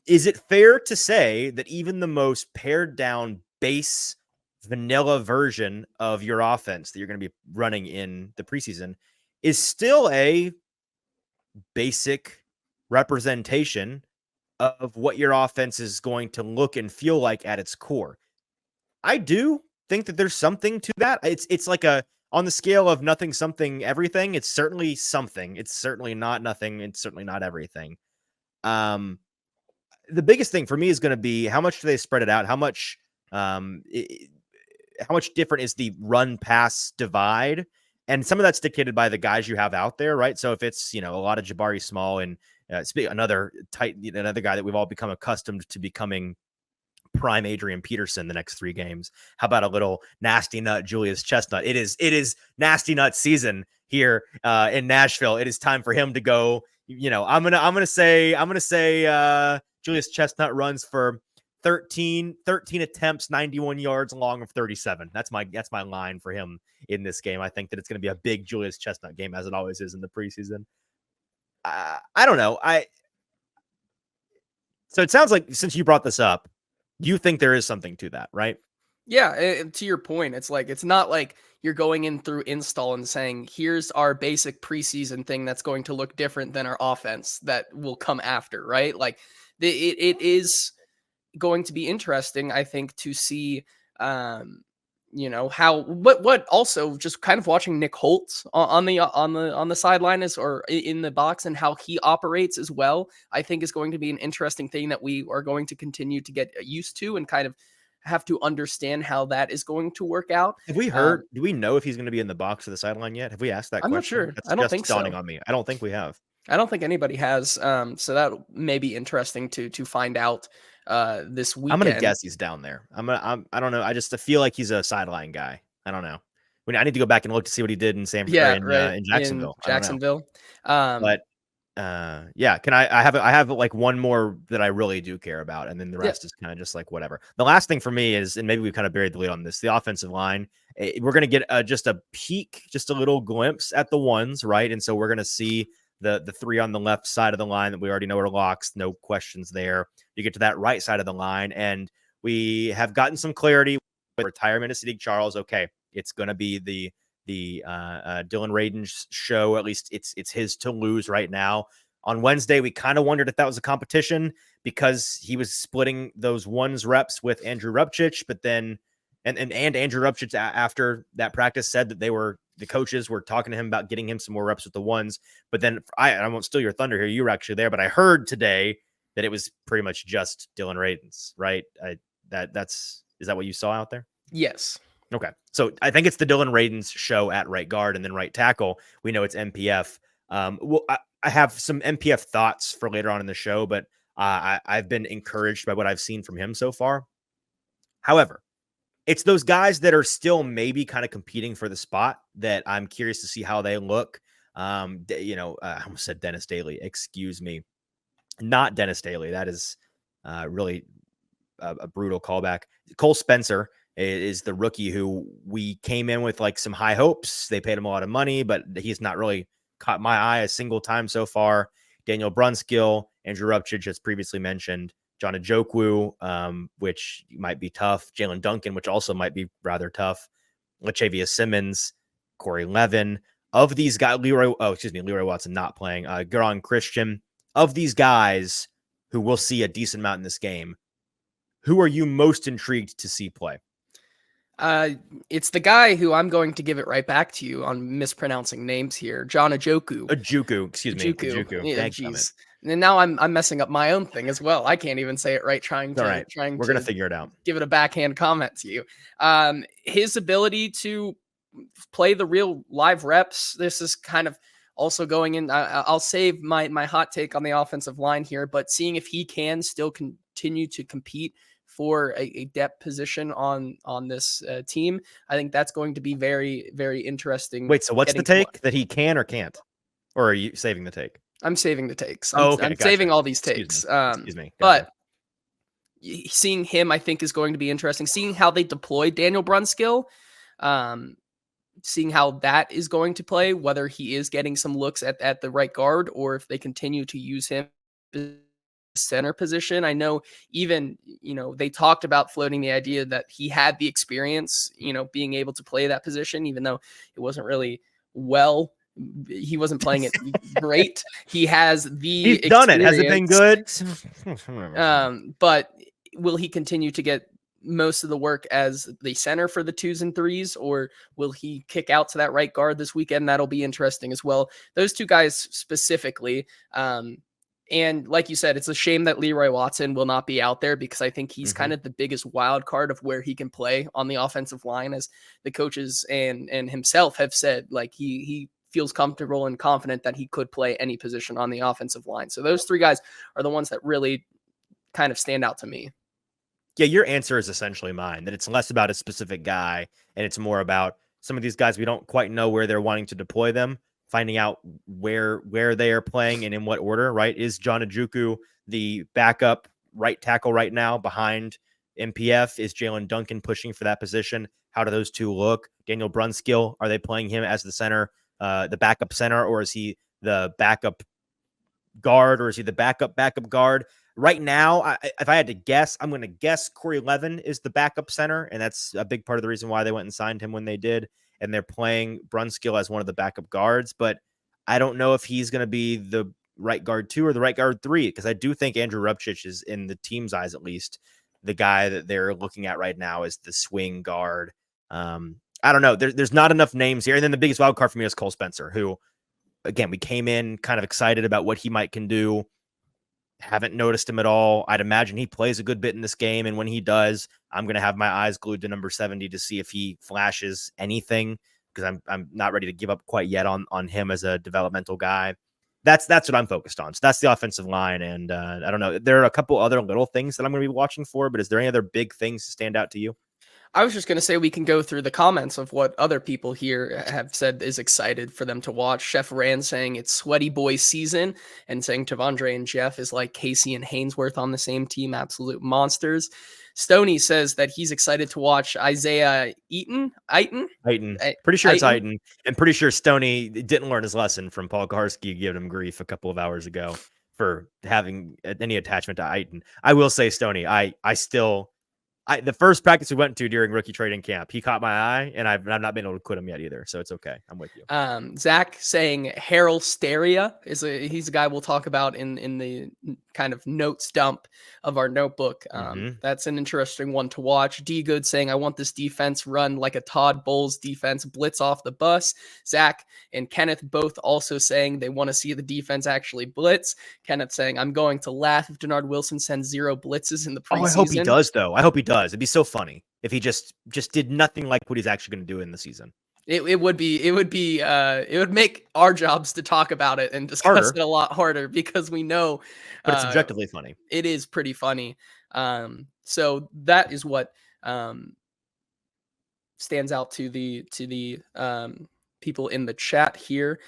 is it fair to say that even the most pared down base vanilla version of your offense that you're going to be running in the preseason is still a basic representation of what your offense is going to look and feel like at its core? I do think that there's something to that. It's like on the scale of nothing, something, everything. It's certainly something. It's certainly not nothing. It's certainly not everything. The biggest thing for me is going to be how much do they spread it out? How much different is the run pass divide? And some of that's dictated by the guys you have out there, right? So if it's, a lot of Jabari Small and another guy that we've all become accustomed to becoming prime Adrian Peterson the next 3 games. How about a little nasty nut Julius Chestnut? It is nasty nut season here in Nashville. It is time for him to go. I'm gonna say Julius Chestnut runs for 13 attempts, 91 yards, long of 37. That's my line for him in this game. I think that it's going to be a big Julius Chestnut game, as it always is in the preseason. I don't know. So it sounds like, since you brought this up, you think there is something to that, right? Yeah, to your point, it's like, it's not like you're going in through install and saying, here's our basic preseason thing that's going to look different than our offense that will come after, right? Like it is going to be interesting, I think, to see, how what also just kind of watching Nick Holtz on the sideline or in the box and how he operates as well, I think is going to be an interesting thing that we are going to continue to get used to and kind of have to understand how that is going to work out. Have we heard? Do we know if he's going to be in the box or the sideline yet? Have we asked that question? I'm not sure. That's I don't think dawning so. on me. I don't think we have. I don't think anybody has. So that may be interesting to find out this weekend. I'm gonna guess he's down there. I don't know. I just feel like he's a sideline guy. I don't know. I need to go back and look to see what he did in Yeah, right. in Jacksonville. I don't know. Jacksonville. But yeah, I have like one more that I really do care about, and then the rest is kind of just like whatever. The last thing for me is, and maybe we kind of buried the lead on this, the offensive line. We're gonna get just a peek, just a little glimpse at the ones, right? And so we're gonna see the three on the left side of the line that we already know are locks, no questions there. You get to that right side of the line, and we have gotten some clarity with retirement of Sadiq Charles. Okay, it's gonna be the Dylan Radin's show. At least it's his to lose right now. On Wednesday, we kind of wondered if that was a competition because he was splitting those ones reps with Andrew Rupchich, but then and Andrew Rupchich after that practice said that the coaches were talking to him about getting him some more reps with the ones. But then I won't steal your thunder here. You were actually there, but I heard today that it was pretty much just Dylan Radin's, right? Is that what you saw out there? Yes. Okay. So I think it's the Dylan Radin's show at right guard, and then right tackle, we know it's MPF. Well, I have some MPF thoughts for later on in the show, but I've been encouraged by what I've seen from him so far. However, it's those guys that are still maybe kind of competing for the spot that I'm curious to see how they look. I almost said Dennis Daly. Excuse me. Not Dennis Daly. That is really a brutal callback. Cole Spencer is the rookie who we came in with like some high hopes. They paid him a lot of money, but he's not really caught my eye a single time so far. Daniel Brunskill, Andrew Rupchich, as previously mentioned, John Ajokwu, which might be tough. Jalen Duncan, which also might be rather tough. Latavius Simmons, Corey Levin. Of these guys, Leroy Watson not playing. Garon Christian. Of these guys who will see a decent amount in this game, who are you most intrigued to see play? It's the guy who I'm going to give it right back to you on mispronouncing names here, John Ajokwu. Ajokwu. Yeah, Thanks. And now I'm messing up my own thing as well. I can't even say it right. We're gonna figure it out. Give it a backhand comment to you. His ability to play the real live reps. This is kind of also going in. I'll save my hot take on the offensive line here, but seeing if he can still continue to compete for a depth position on this team, I think that's going to be very, very interesting. Wait, so what's the take? That he can or can't? Or are you saving the take? I'm saving the takes. I'm gotcha. Saving all these takes. Excuse me. Gotcha. But seeing him, I think, is going to be interesting. Seeing how they deploy Daniel Brunskill, seeing how that is going to play, whether he is getting some looks at the right guard or if they continue to use him center position. I know even, they talked about floating the idea that he had the experience, being able to play that position, even though it wasn't really he wasn't playing it great. He has he's done it. Has it been good? But will he continue to get most of the work as the center for the 2s and 3s, or will he kick out to that right guard this weekend? That'll be interesting as well. Those two guys specifically. And like you said, it's a shame that Leroy Watson will not be out there because I think he's kind of the biggest wild card of where he can play on the offensive line, as the coaches and himself have said, like he feels comfortable and confident that he could play any position on the offensive line. So those three guys are the ones that really kind of stand out to me. Yeah, your answer is essentially mine, that it's less about a specific guy and it's more about some of these guys we don't quite know where they're wanting to deploy them, finding out where they are playing and in what order, right? Is John Ajokwu the backup right tackle right now behind MPF? Is Jalen Duncan pushing for that position? How do those two look? Daniel Brunskill, are they playing him as the center, the backup center, or is he the backup guard, or is he the backup guard? Right now, if I had to guess, I'm going to guess Corey Levin is the backup center, and that's a big part of the reason why they went and signed him when they did, and they're playing Brunskill as one of the backup guards, but I don't know if he's going to be the right guard 2 or the right guard 3, because I do think Andrew Rupchich is, in the team's eyes at least, the guy that they're looking at right now is the swing guard. I don't know. There's not enough names here, and then the biggest wild card for me is Cole Spencer, who, again, we came in kind of excited about what he can do. Haven't noticed him at all. I'd imagine he plays a good bit in this game, and when he does, I'm going to have my eyes glued to number 70 to see if he flashes anything, because I'm not ready to give up quite yet on him as a developmental guy. That's what I'm focused on. So that's the offensive line, and I don't know. There are a couple other little things that I'm going to be watching for, but is there any other big things to stand out to you? I was just going to say we can go through the comments of what other people here have said is excited for them to watch. Chef Rand saying it's sweaty boy season and saying Tavondre and Jeff is like Casey and Hainsworth on the same team. Absolute monsters. Stoney says that he's excited to watch Isaiah Eaton. Pretty sure it's Eaton. And pretty sure Stoney didn't learn his lesson from Paul Karski giving him grief a couple of hours ago for having any attachment to Eaton. I will say, Stoney, the first practice we went to during rookie trading camp, he caught my eye, and I've not been able to quit him yet either. So it's okay. I'm with you. Zach saying Harold Steria he's a guy we'll talk about in the kind of notes dump of our notebook. That's an interesting one to watch. D Good saying I want this defense run like a Todd Bowles defense, blitz off the bus. Zach and Kenneth both also saying they want to see the defense actually blitz. Kenneth saying I'm going to laugh if Denard Wilson sends 0 blitzes in the preseason. I hope he does, though. I hope he does. It'd be so funny if he just did nothing like what he's actually going to do in the season. It would make our jobs to talk about it and discuss it a lot harder because we know, but it's objectively funny. It is pretty funny. So that is what stands out to the people in the chat here.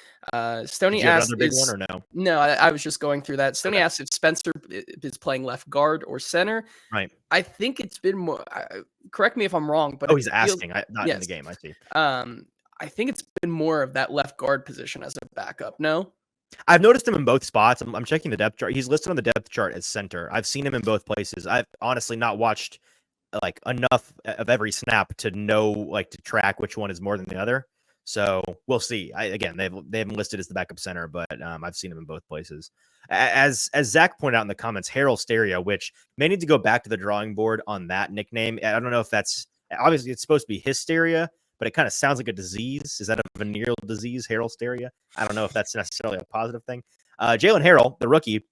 Stoney asked, another big one or no? No, I was just going through that. Stoney asked if Spencer is playing left guard or center. Right. I think it's been more. Correct me if I'm wrong, but he's asking. Not in the game. I see. I think it's been more of that left guard position as a backup. No. I've noticed him in both spots. I'm checking the depth chart. He's listed on the depth chart as center. I've seen him in both places. I've honestly not watched like enough of every snap to know, like, to track which one is more than the other. So we'll see. They haven't listed as the backup center, but I've seen him in both places. As Zach pointed out in the comments, Harold Stereo, which may need to go back to the drawing board on that nickname. I don't know if that's obviously it's supposed to be hysteria, but it kind of sounds like a disease. Is that a venereal disease, Harold Stereo? I don't know if that's necessarily a positive thing. Jalen Harrell, the rookie,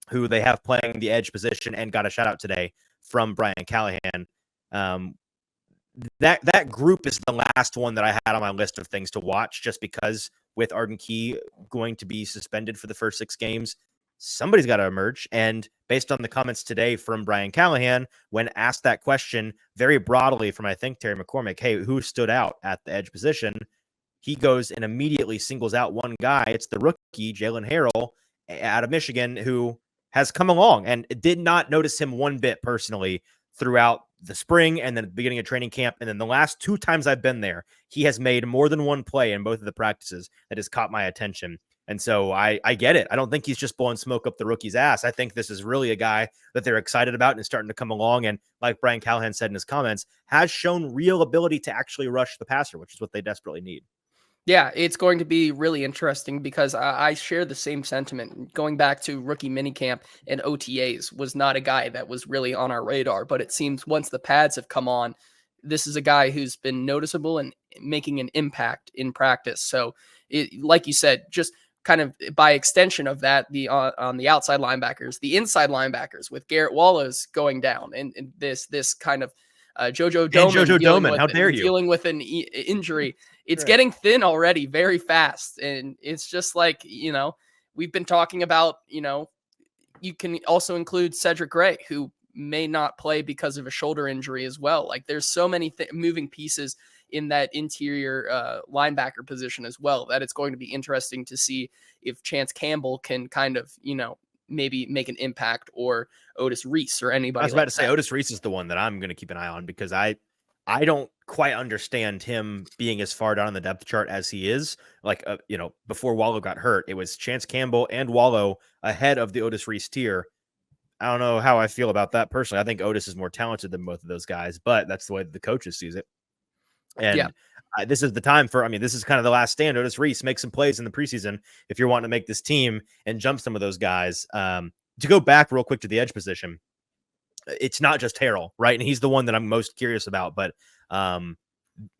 who they have playing the edge position and got a shout out today from Brian Callahan. That group is the last one that I had on my list of things to watch, just because with Arden Key going to be suspended for the first 6 games, somebody's got to emerge. And based on the comments today from Brian Callahan, when asked that question very broadly from, I think, Terry McCormick, hey, who stood out at the edge position? He goes and immediately singles out one guy. It's the rookie, Jalen Harrell, out of Michigan, who has come along, and did not notice him one bit personally throughout the spring and then the beginning of training camp. And then the last 2 times I've been there, he has made more than one play in both of the practices that has caught my attention. And so I get it. I don't think he's just blowing smoke up the rookie's ass. I think this is really a guy that they're excited about and is starting to come along. And like Brian Callahan said in his comments, has shown real ability to actually rush the passer, which is what they desperately need. Yeah, it's going to be really interesting because I share the same sentiment. Going back to rookie minicamp and OTAs was not a guy that was really on our radar, but it seems once the pads have come on, this is a guy who's been noticeable and making an impact in practice. So, like you said, just kind of by extension of that, on the outside linebackers, the inside linebackers with Garrett Wallows going down, and this kind of JoJo Doman, how dare you, dealing with an injury. It's getting thin already very fast. And it's just like, we've been talking about, you can also include Cedric Gray, who may not play because of a shoulder injury as well. Like there's so many moving pieces in that interior linebacker position as well, that it's going to be interesting to see if Chance Campbell can kind of, maybe make an impact, or Otis Reese or anybody. I was about to say Otis Reese is the one that I'm going to keep an eye on, because I don't quite understand him being as far down on the depth chart as he is. Like, before Wallow got hurt, it was Chance Campbell and Wallow ahead of the Otis Reese tier. I don't know how I feel about that personally. I think Otis is more talented than both of those guys, but that's the way the coaches sees it. And this is the time this is kind of the last stand. Otis Reese, make some plays in the preseason if you're wanting to make this team and jump some of those guys. To go back real quick to the edge position, it's not just Harrell, right? And he's the one that I'm most curious about, but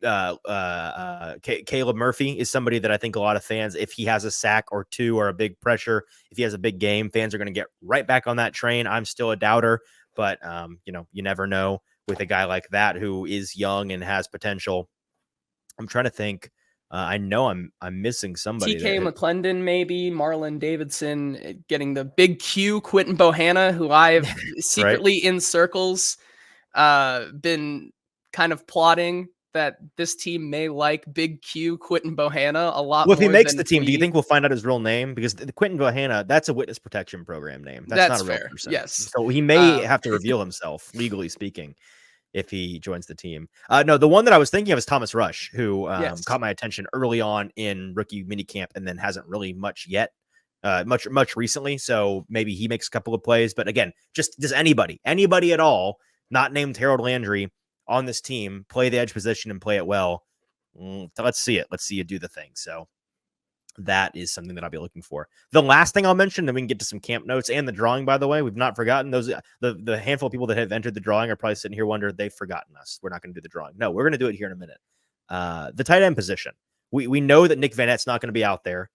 Caleb Murphy is somebody that I think a lot of fans, if he has a sack or 2 or a big pressure, if he has a big game, fans are going to get right back on that train. I'm still a doubter, but you never know with a guy like that who is young and has potential. I'm trying to think. I know I'm missing somebody. TK McClendon, maybe Marlon Davidson, getting the big Q, Quentin Bohanna, who I have secretly in circles been kind of plotting that this team may like Big Q Quentin Bohanna a lot Well, if more he makes than the team, do you we. think we'll find out his real name? Because the Quentin Bohanna, that's a witness protection program name. That's not That's a real fair. person. Yes. So he may have to reveal himself, legally speaking, if he joins the team. No, the one that I was thinking of is Thomas Rush, who Yes. caught my attention early on in rookie minicamp and then hasn't really much yet, much recently. So maybe he makes a couple of plays. But again, just does anybody at all, not named Harold Landry, on this team play the edge position and play it well? Let's see it. Let's see you do the thing. So that is something that I'll be looking for. The last thing I'll mention, then we can get to some camp notes and the drawing, by the way. We've not forgotten those. The handful of people that have entered the drawing are probably sitting here wondering they've forgotten us. We're not going to do the drawing. No, we're going to do it here in a minute. The tight end position. We know that Nick Vanette's not going to be out there.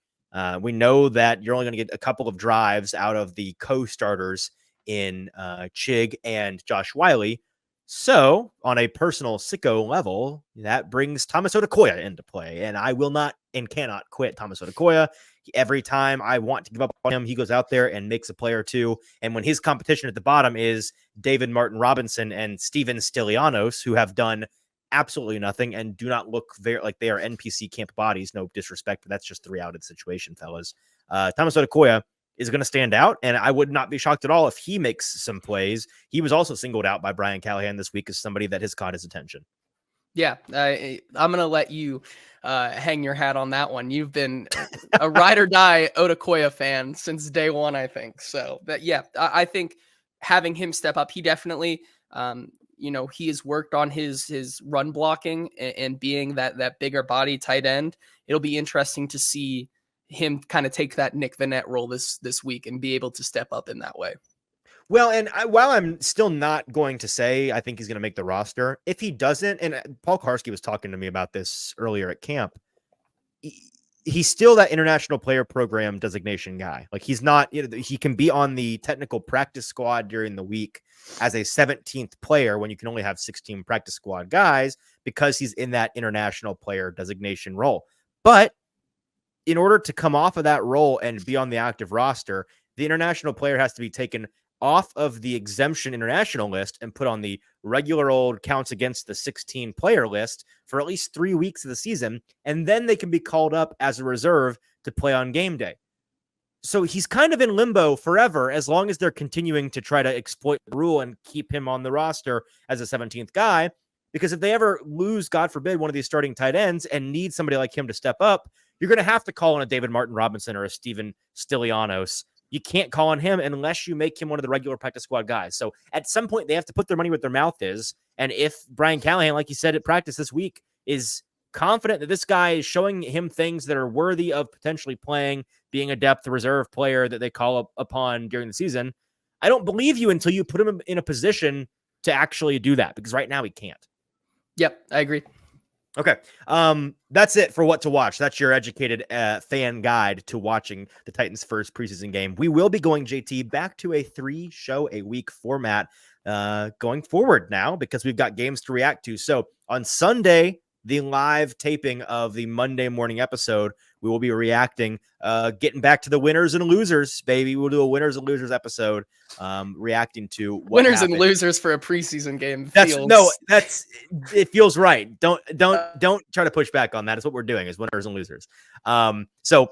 We know that you're only going to get a couple of drives out of the co-starters in Chig and Josh Wiley. So, on a personal sicko level, that brings Thomas Odukoya into play, and I will not and cannot quit Thomas Odukoya. Every time I want to give up on him, he goes out there and makes a play or two. And when his competition at the bottom is David Martin Robinson and Steven Stylianos, who have done absolutely nothing and do not look very like they are NPC camp bodies, no disrespect, but that's just the reality of the situation, fellas. Thomas Odukoya is going to stand out, and I would not be shocked at all if he makes some plays. He was also singled out by Brian Callahan this week as somebody that has caught his attention. Yeah, I'm going to let you hang your hat on that one. You've been a ride or die Odukoya fan since day one, I think. So, but yeah, I think having him step up, he definitely, he has worked on his run blocking and being that bigger body tight end. It'll be interesting to see him kind of take that Nick Vanette role this week and be able to step up in that way. Well, and while I'm still not going to say I think he's going to make the roster, if he doesn't, and Paul Karski was talking to me about this earlier at camp, he's still that international player program designation guy. Like he's not, he can be on the technical practice squad during the week as a 17th player when you can only have 16 practice squad guys because he's in that international player designation role. But in order to come off of that role and be on the active roster, the international player has to be taken off of the exemption international list and put on the regular old counts against the 16 player list for at least 3 weeks of the season. And then they can be called up as a reserve to play on game day. So he's kind of in limbo forever, as long as they're continuing to try to exploit the rule and keep him on the roster as a 17th guy. Because if they ever lose, God forbid, one of these starting tight ends and need somebody like him to step up, you're going to have to call on a David Martin Robinson or a Steven Stylianos. You can't call on him unless you make him one of the regular practice squad guys. So at some point, they have to put their money where their mouth is. And if Brian Callahan, like you said at practice this week, is confident that this guy is showing him things that are worthy of potentially playing, being a depth reserve player that they call upon during the season, I don't believe you until you put him in a position to actually do that, because right now he can't. Yep, I agree. Okay. That's it for what to watch. That's your educated fan guide to watching the Titans' first preseason game. We will be going, JT, back to a 3-show-a-week format going forward now, because we've got games to react to. So on Sunday, the live taping of the Monday morning episode, we will be reacting, getting back to the winners and losers, baby. We'll do a winners and losers episode, reacting to what winners happened. And losers for a preseason game. It feels right. Don't try to push back on that. It's what we're doing, is winners and losers. So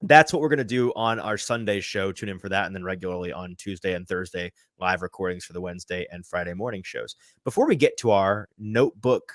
that's what we're going to do on our Sunday show. Tune in for that. And then regularly on Tuesday and Thursday, live recordings for the Wednesday and Friday morning shows. Before we get to our notebook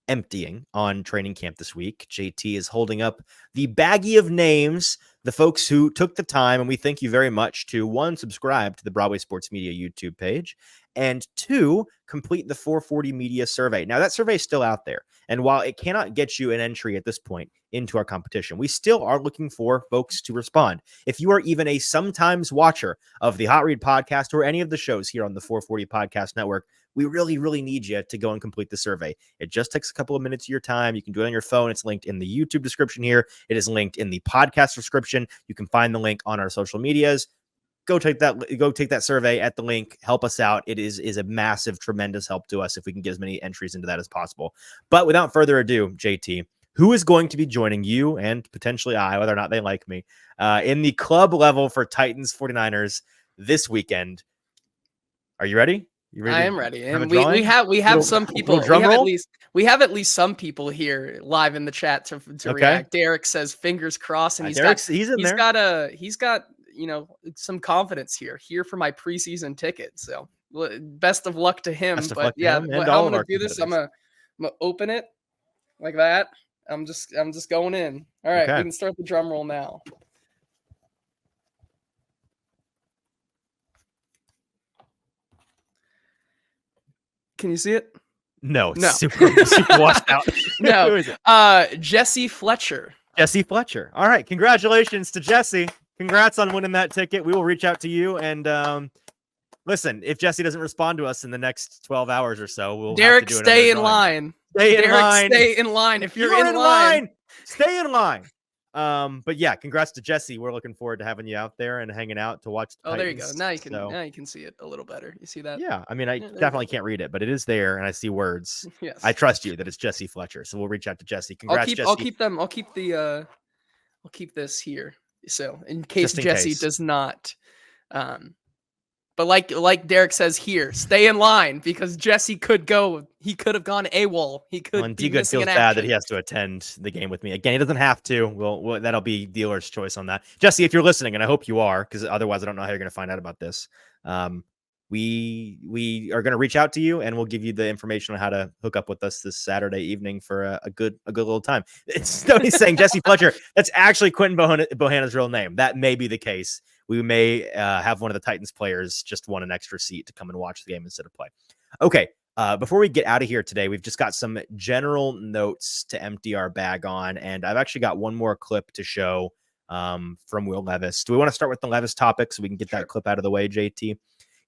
emptying on training camp this week, JT is holding up the baggie of names, the folks who took the time, and we thank you very much, to 1, subscribe to the Broadway Sports Media YouTube page, and 2, complete the 440 Media survey. Now, that survey is still out there, and while it cannot get you an entry at this point into our competition, we still are looking for folks to respond. If you are even a sometimes watcher of the Hot Read podcast or any of the shows here on the 440 Podcast Network, we really, really need you to go and complete the survey. It just takes a couple of minutes of your time. You can do it on your phone. It's linked in the YouTube description here. It is linked in the podcast description. You can find the link on our social medias. Go take that survey at the link. Help us out. It is a massive, tremendous help to us if we can get as many entries into that as possible. But without further ado, JT, who is going to be joining you and potentially I, whether or not they like me, in the club level for Titans 49ers this weekend? Are you ready? You ready? I am ready, have a and we drawing? have some people. Little drum roll? We have at least some people here live in the chat to Okay. react. Derek says fingers crossed, and he's in there. he's got some confidence here for my preseason ticket. So best of luck to him. Best of But luck to yeah, him and how all I'm of our gonna do this, I'm competitors. gonna open it like that. I'm just going in. All right, Okay. we can start the drum roll now. Can you see it? No, No. super washed out. No. Who is it? Jesse Fletcher. Jesse Fletcher. All right, congratulations to Jesse. Congrats on winning that ticket. We will reach out to you and listen. If Jesse doesn't respond to us in the next 12 hours or so, we'll Derek, have to do stay in another drawing. line. Stay in Derek, line. stay in line. If you're in line, stay in line. But yeah, congrats to Jesse. We're looking forward to having you out there and hanging out to watch the Oh, there you go. Titans. Now you can see it a little better. You see that? Yeah, I mean, I Yeah, there you definitely go. can't read it, but it is there, and I see words. Yes. I trust you that it's Jesse Fletcher, so we'll reach out to Jesse. Congrats, Jesse. I'll keep this here. So in case Just in Jesse case. does not, but like Derek says here, stay in line because Jesse could have gone AWOL. He could And be D-Good missing feels in bad that action. he has to attend the game with me. Again, he doesn't have to. Well, that'll be dealer's choice on that. Jesse, if you're listening, and I hope you are, because otherwise I don't know how you're going to find out about this. We are going to reach out to you, and we'll give you the information on how to hook up with us this Saturday evening for a good little time. It's Tony's saying Jesse Fletcher. That's actually Quentin Bohanna's real name. That may be the case. We may have one of the Titans players just want an extra seat to come and watch the game instead of play. Okay. Before we get out of here today, we've just got some general notes to empty our bag on, and I've actually got one more clip to show from Will Levis. Do we want to start with the Levis topic so we can get that clip out of the way, JT?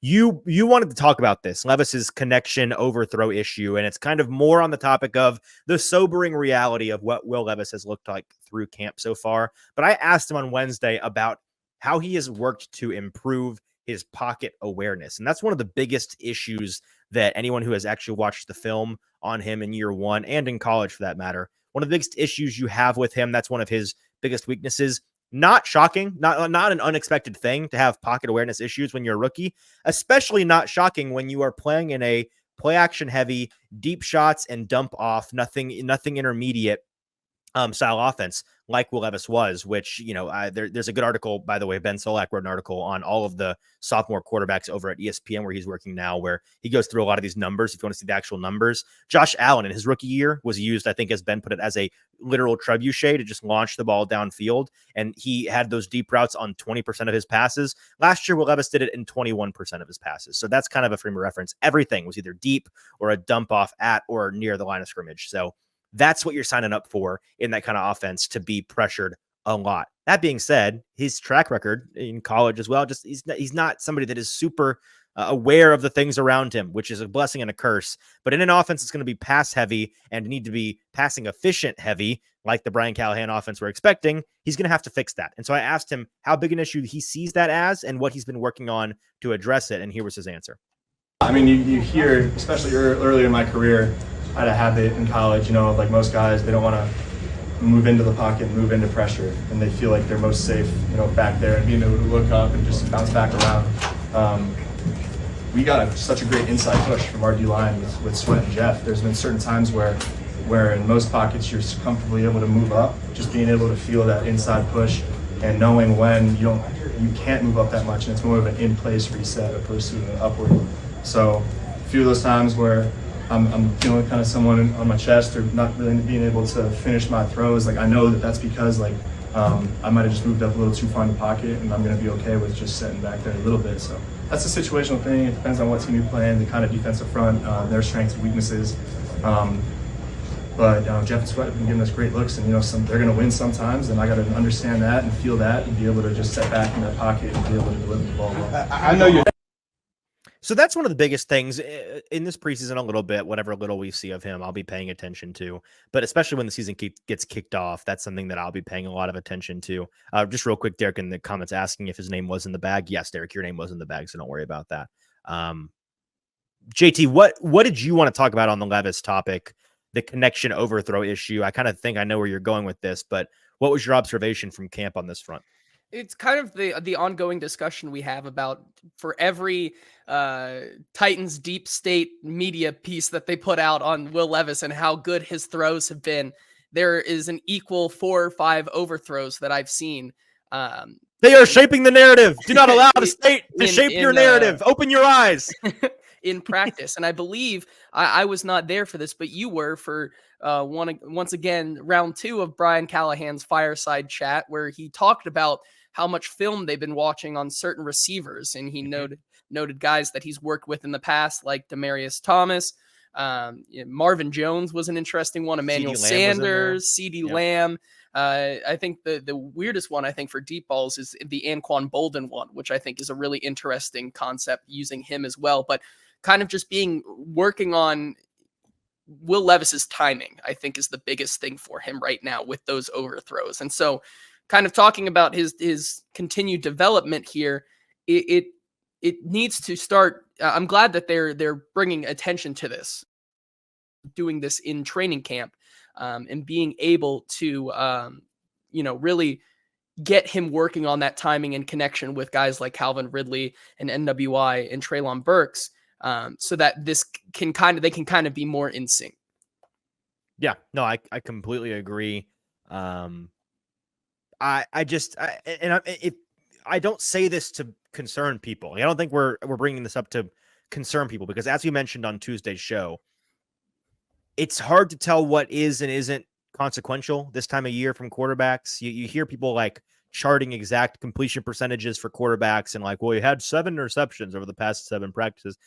You wanted to talk about this, Levis's connection overthrow issue, and it's kind of more on the topic of the sobering reality of what Will Levis has looked like through camp so far. But I asked him on Wednesday about how he has worked to improve his pocket awareness. And that's one of the biggest issues that anyone who has actually watched the film on him in year one and in college, for that matter, one of the biggest issues you have with him, that's one of his biggest weaknesses. Not shocking, not an unexpected thing to have pocket awareness issues when you're a rookie, especially not shocking when you are playing in a play action heavy, deep shots and dump off, nothing intermediate style offense like Will Levis was, which, there's a good article, by the way. Ben Solak wrote an article on all of the sophomore quarterbacks over at ESPN where he's working now, where he goes through a lot of these numbers. If you want to see the actual numbers, Josh Allen in his rookie year was used, I think, as Ben put it, as a literal trebuchet to just launch the ball downfield. And he had those deep routes on 20% of his passes. Last year, Will Levis did it in 21% of his passes. So that's kind of a frame of reference. Everything was either deep or a dump off at or near the line of scrimmage. So that's what you're signing up for in that kind of offense, to be pressured a lot. That being said, his track record in college as well, just he's not somebody that is super aware of the things around him, which is a blessing and a curse. But in an offense that's going to be pass heavy and need to be passing efficient heavy, like the Brian Callahan offense we're expecting, he's going to have to fix that. And so I asked him how big an issue he sees that as and what he's been working on to address it. And here was his answer. I mean, you hear, especially earlier in my career, I had a habit in college, like most guys, they don't want to move into the pocket and move into pressure, and they feel like they're most safe, back there and being able to look up and just bounce back around. We got such a great inside push from our D-line with Sweat and Jeff. There's been certain times where in most pockets you're comfortably able to move up, just being able to feel that inside push and knowing when you can't move up that much, and it's more of an in-place reset opposed to an upward. So a few of those times where I'm feeling kind of someone on my chest or not really being able to finish my throws, I know that's because I might have just moved up a little too far in the pocket, and I'm going to be okay with just sitting back there a little bit. So that's a situational thing. It depends on what team you're playing, the kind of defensive front, their strengths and weaknesses. But Jeff and Sweat have been giving us great looks, and they're going to win sometimes, and I got to understand that and feel that and be able to just sit back in that pocket and be able to deliver the ball well. I know you're. So that's one of the biggest things in this preseason. A little bit, whatever little we see of him, I'll be paying attention to. But especially when the season gets kicked off, that's something that I'll be paying a lot of attention to. Just real quick, Derek in the comments asking if his name was in the bag. Yes, Derek, your name was in the bag, so don't worry about that. JT, what did you want to talk about on the Levis topic, the connection overthrow issue? I kind of think I know where you're going with this, but what was your observation from camp on this front? It's kind of the ongoing discussion we have about for every Titans deep state media piece that they put out on Will Levis and how good his throws have been. There is an equal 4 or 5 overthrows that I've seen. They are shaping the narrative. Do not allow the state to shape your narrative. Open your eyes. In practice. And I believe I was not there for this, but you were for once again, round 2 of Brian Callahan's fireside chat, where he talked about how much film they've been watching on certain receivers. And he noted guys that he's worked with in the past, like Demaryius Thomas. Marvin Jones was an interesting one. Emmanuel Sanders, CD Lamb. I think the weirdest one, I think, for deep balls is the Anquan Bolden one, which I think is a really interesting concept using him as well. But kind of just working on Will Levis's timing, I think, is the biggest thing for him right now with those overthrows. And so kind of talking about his continued development here, it needs to start. I'm glad that they're bringing attention to this, doing this in training camp, and being able to, really get him working on that timing and connection with guys like Calvin Ridley and NWI and Treylon Burks, so that they can kind of be more in sync. Yeah, no, I completely agree. I don't say this to concern people. I don't think we're bringing this up to concern people, because as we mentioned on Tuesday's show, it's hard to tell what is and isn't consequential this time of year from quarterbacks. You hear people like charting exact completion percentages for quarterbacks and like, well, you had 7 interceptions over the past 7 practices.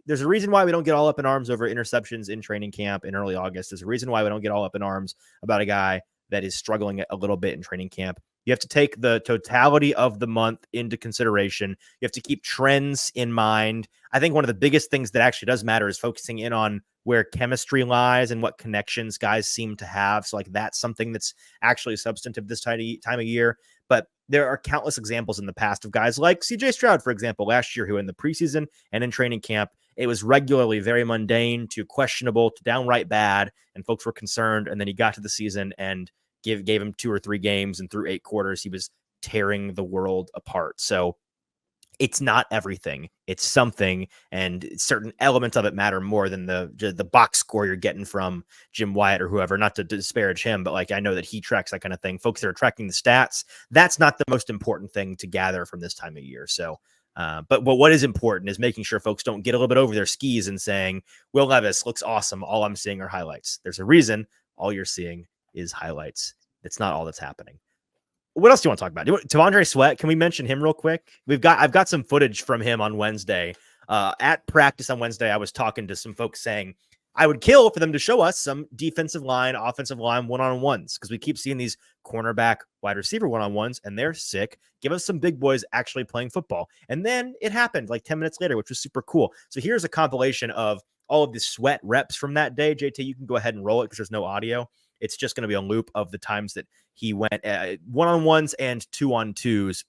There's a reason why we don't get all up in arms over interceptions in training camp in early August. There's a reason why we don't get all up in arms about a guy that is struggling a little bit in training camp. You have to take the totality of the month into consideration. You have to keep trends in mind. I think one of the biggest things that actually does matter is focusing in on where chemistry lies and what connections guys seem to have. So like that's something that's actually substantive this time of year. But there are countless examples in the past of guys like CJ Stroud, for example, last year, who in the preseason and in training camp, it was regularly very mundane to questionable to downright bad, and folks were concerned. And then he got to the season and gave him 2 or 3 games, and through 8 quarters, he was tearing the world apart. So it's not everything. It's something, and certain elements of it matter more than the box score you're getting from Jim Wyatt or whoever, not to disparage him, but like, I know that he tracks that kind of thing. Folks that are tracking the stats, that's not the most important thing to gather from this time of year. So, but what is important is making sure folks don't get a little bit over their skis and saying, Will Levis looks awesome. All I'm seeing are highlights. There's a reason all you're seeing is highlights. That's not all that's happening. What else do you want to talk about? T'Vondre Sweat, can we mention him real quick? I've got some footage from him on Wednesday. At practice on Wednesday, I was talking to some folks saying I would kill for them to show us some defensive line, offensive line one-on-ones, because we keep seeing these cornerback, wide receiver one-on-ones, and they're sick. Give us some big boys actually playing football. And then it happened like 10 minutes later, which was super cool. So here's a compilation of all of the Sweat reps from that day. JT, you can go ahead and roll it because there's no audio. It's just going to be a loop of the times that he went one-on-ones and 2-on-2s,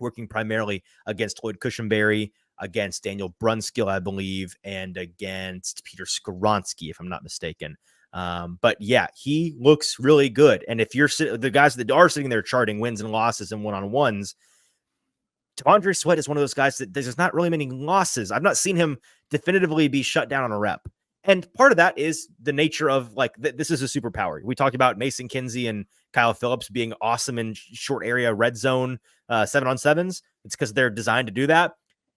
working primarily against Lloyd Cushenberry, against Daniel Brunskill, I believe, and against Peter Skoronski, if I'm not mistaken. But yeah, he looks really good. And if you're the guys that are sitting there charting wins and losses and one-on-ones, T'Vondre Sweat is one of those guys that there's not really many losses. I've not seen him definitively be shut down on a rep. And part of that is the nature of like, this is a superpower. We talked about Mason Kinsey and Kyle Phillips being awesome in short area red zone 7-on-7s. It's because they're designed to do that.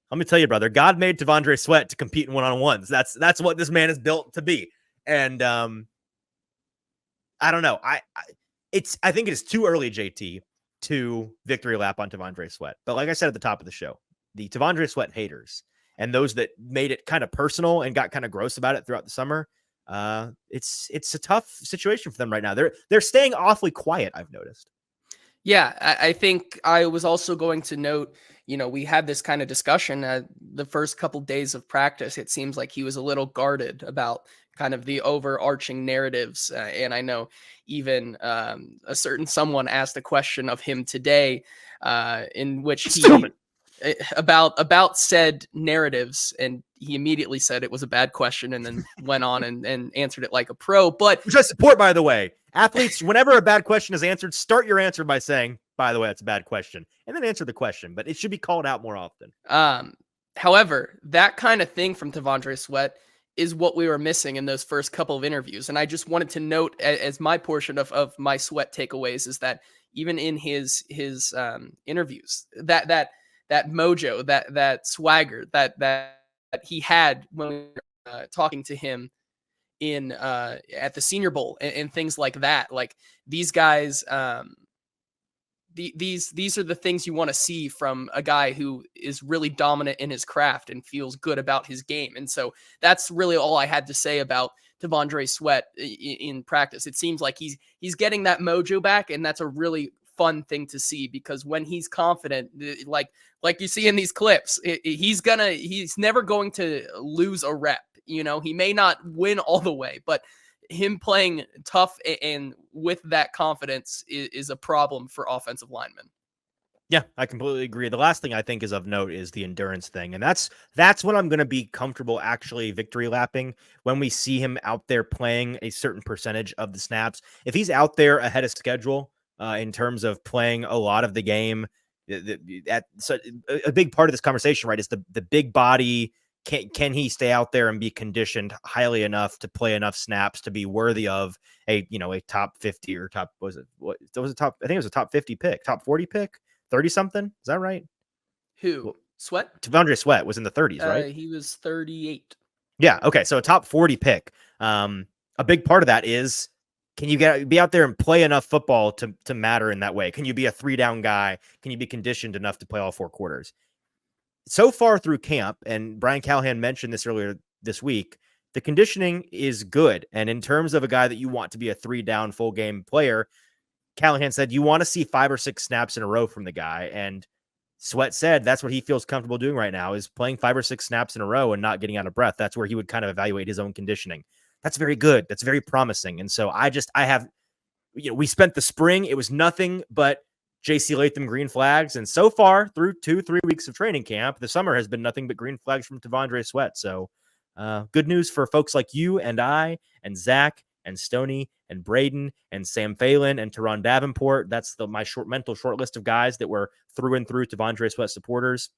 Let me tell you, brother, God made T'Vondre Sweat to compete in one-on-ones. That's what this man is built to be. And I don't know. I think it is too early, JT, to victory lap on T'Vondre Sweat. But like I said at the top of the show, the T'Vondre Sweat haters and those that made it kind of personal and got kind of gross about it throughout the summer, it's a tough situation for them right now. They're staying awfully quiet, I've noticed. Yeah, I think I was also going to note, we had this kind of discussion the first couple days of practice. It seems like he was a little guarded about kind of the overarching narratives. And I know even a certain someone asked a question of him today in which he... about said narratives, and he immediately said it was a bad question, and then went on and answered it like a pro. But which I support, by the way. Athletes, whenever a bad question is answered, start your answer by saying, "By the way, that's a bad question," and then answer the question. But it should be called out more often. However, that kind of thing from T'Vondre Sweat is what we were missing in those first couple of interviews, and I just wanted to note as my portion of my Sweat takeaways is that even in his interviews, that mojo, that swagger that he had when we were talking to him in at the Senior Bowl and things like that. Like these guys, these are the things you want to see from a guy who is really dominant in his craft and feels good about his game. And so that's really all I had to say about T'Vondre Sweat in practice. It seems like he's getting that mojo back, and that's a really fun thing to see, because when he's confident, like you see in these clips, he's never going to lose a rep. You know, he may not win all the way, but him playing tough and with that confidence is a problem for offensive linemen. Yeah, I completely agree. The last thing I think is of note is the endurance thing. And that's when I'm going to be comfortable actually victory lapping, when we see him out there playing a certain percentage of the snaps. If he's out there ahead of schedule in terms of playing a lot of the game, so a big part of this conversation, right, is the big body. Can he stay out there and be conditioned highly enough to play enough snaps to be worthy of a top 50 or top, I think it was a top 50 pick, top 40 pick, 30 something. Is that right? Who? Sweat? T'Vondre Sweat was in the 30s, right? He was 38. Yeah. Okay. So a top 40 pick. A big part of that is, can you be out there and play enough football to matter in that way? Can you be a 3-down guy? Can you be conditioned enough to play all 4 quarters? So far through camp, and Brian Callahan mentioned this earlier this week, the conditioning is good. And in terms of a guy that you want to be a 3-down full game player, Callahan said you want to see 5 or 6 snaps in a row from the guy. And Sweat said that's what he feels comfortable doing right now, is playing 5 or 6 snaps in a row and not getting out of breath. That's where he would kind of evaluate his own conditioning. That's very good. That's very promising. And so we spent the spring, it was nothing but JC Latham green flags. And so far through 2-3 weeks of training camp, the summer has been nothing but green flags from T'Vondre Sweat. So good news for folks like you and I and Zach and Stoney and Braden and Sam Phelan and Teron Davenport. That's my mental short list of guys that were through and through T'Vondre Sweat supporters.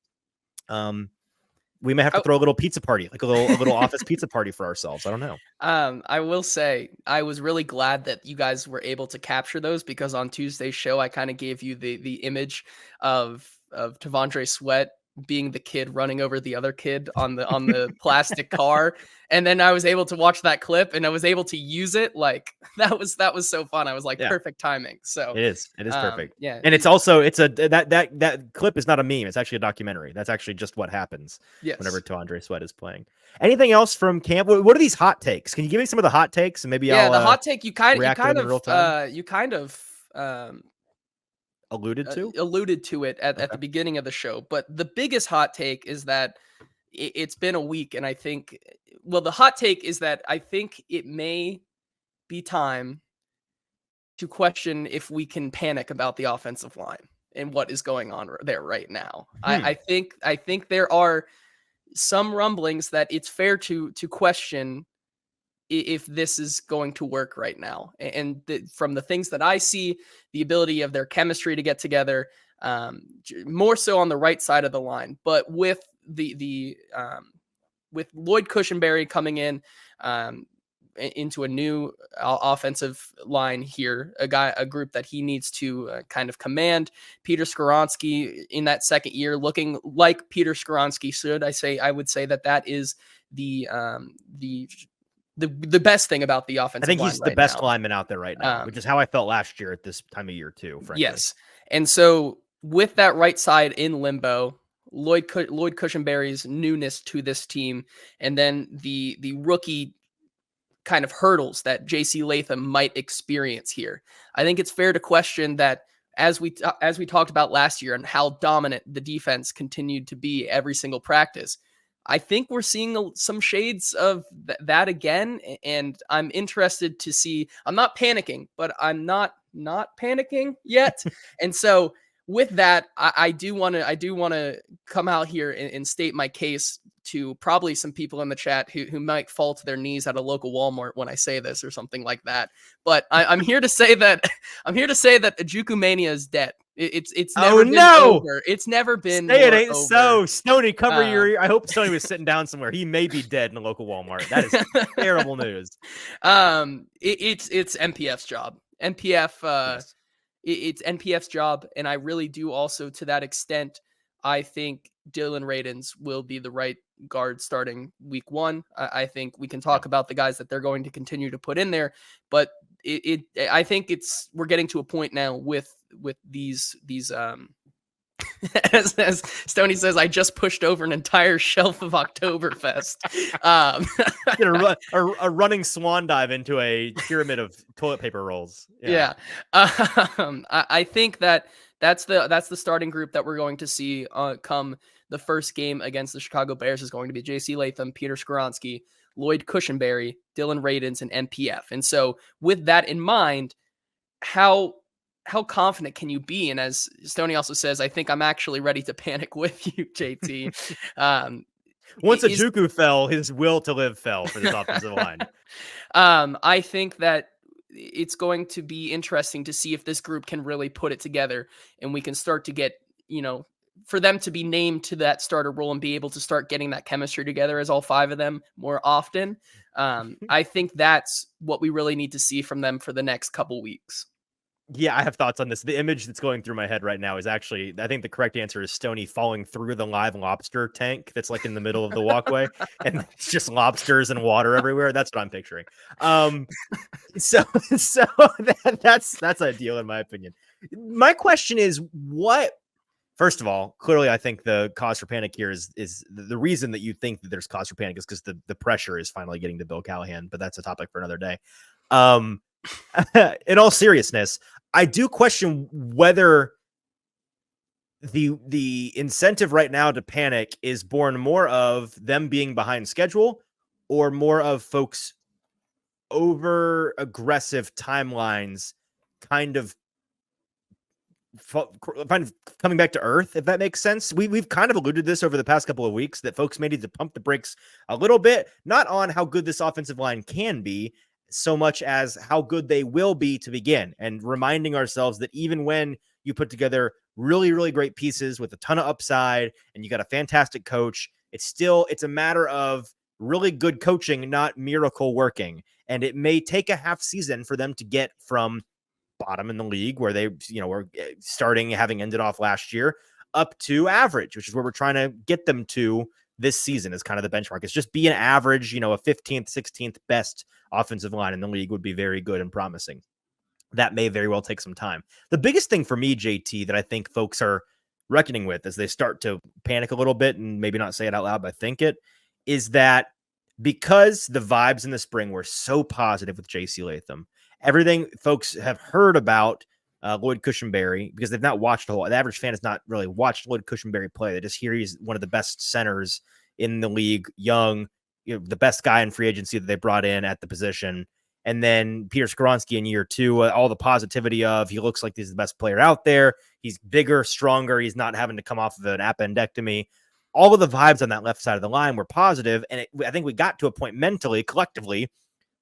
We may have to throw a little pizza party, like a little office pizza party for ourselves. I don't know. I will say I was really glad that you guys were able to capture those, because on Tuesday's show, I kind of gave you the image of T'Vondre Sweat being the kid running over the other kid on the plastic car. And then I was able to watch that clip and I was able to use it. Like that was so fun. I was like, perfect timing. So it is perfect. Yeah. And it's also, that clip is not a meme. It's actually a documentary. That's actually just what happens whenever T'Vondre Sweat is playing. Anything else from camp? What are these hot takes? Can you give me some of the hot takes, and maybe the hot take you kind of alluded to it at the beginning of the show. But the biggest hot take is that it's been a week, and I think, the hot take is that I think it may be time to question if we can panic about the offensive line and what is going on there right now. I think there are some rumblings that it's fair to question if this is going to work right now. And from the things that I see, the ability of their chemistry to get together, more so on the right side of the line, but with with Lloyd Cushenberry coming in into a new offensive line here, a group that he needs to kind of command. Peter Skoronski in that second year, looking like Peter Skoronski should. I would say that is the best thing about the offensive line. I think he's the best lineman out there right now, which is how I felt last year at this time of year too, frankly. Yes. And so with that right side in limbo, Lloyd Cushenberry's newness to this team, and then the rookie kind of hurdles that JC Latham might experience here, I think it's fair to question that, as we talked about last year and how dominant the defense continued to be every single practice, I think we're seeing some shades of that again, and I'm interested to see. I'm not panicking, but I'm not panicking yet. And so with that, I do want to come out here and state my case to probably some people in the chat who might fall to their knees at a local Walmart when I say this or something like that. But I'm here to say that Juku Mania is dead. It's never been over. It's never been Say it ain't over. so. Stoney, cover your ear. I hope Stoney was sitting down somewhere. He may be dead in a local Walmart. That is terrible news. It's NPF's job. NPF Yes. It's NPF's job, and I really do also, to that extent, I think Dylan Radins will be the right guard starting week 1. I think we can talk about the guys that they're going to continue to put in there, but I think we're getting to a point now with these as Stoney says, I just pushed over an entire shelf of Oktoberfest. A running swan dive into a pyramid of toilet paper rolls. Yeah. I think that's the starting group that we're going to see come the first game against the Chicago Bears is going to be J.C. Latham, Peter Skoronski, Lloyd Cushenberry, Dylan Radins, and NPF. And so with that in mind, how confident can you be? And as Stoney also says, I think I'm actually ready to panic with you, JT. Once a Juku fell, his will to live fell for this offensive line. I think that it's going to be interesting to see if this group can really put it together and we can start to get, for them to be named to that starter role and be able to start getting that chemistry together as all 5 of them more often. I think that's what we really need to see from them for the next couple weeks. Yeah, I have thoughts on this. The image that's going through my head right now is actually, I think the correct answer is Stoney falling through the live lobster tank that's like in the middle of the walkway, and it's just lobsters and water everywhere. That's what I'm picturing. So that's ideal in my opinion. My question is, first of all, clearly I think the cause for panic here is the reason that you think that there's cause for panic is because the pressure is finally getting to Bill Callahan, but that's a topic for another day. In all seriousness, I do question whether the incentive right now to panic is born more of them being behind schedule or more of folks over aggressive timelines kind of coming back to earth, if that makes sense. We've kind of alluded to this over the past couple of weeks that folks may need to pump the brakes a little bit, not on how good this offensive line can be, so much as how good they will be to begin, and reminding ourselves that even when you put together really, really great pieces with a ton of upside and you got a fantastic coach, it's a matter of really good coaching, not miracle working. And it may take a half season for them to get from bottom in the league where they, were starting, having ended off last year, up to average, which is where we're trying to get them to this season is kind of the benchmark. It's just be an average, a 15th, 16th best offensive line in the league would be very good and promising. That may very well take some time. The biggest thing for me, JT, that I think folks are reckoning with as they start to panic a little bit and maybe not say it out loud, but think it, is that because the vibes in the spring were so positive with J.C. Latham, everything folks have heard about Lloyd Cushenberry, because they've not watched the average fan has not really watched Lloyd Cushenberry play. They just hear he's one of the best centers in the league, young, the best guy in free agency that they brought in at the position. And then Peter Skoronski in year 2, all the positivity of he looks like he's the best player out there. He's bigger, stronger. He's not having to come off of an appendectomy. All of the vibes on that left side of the line were positive. And I think we got to a point mentally, collectively,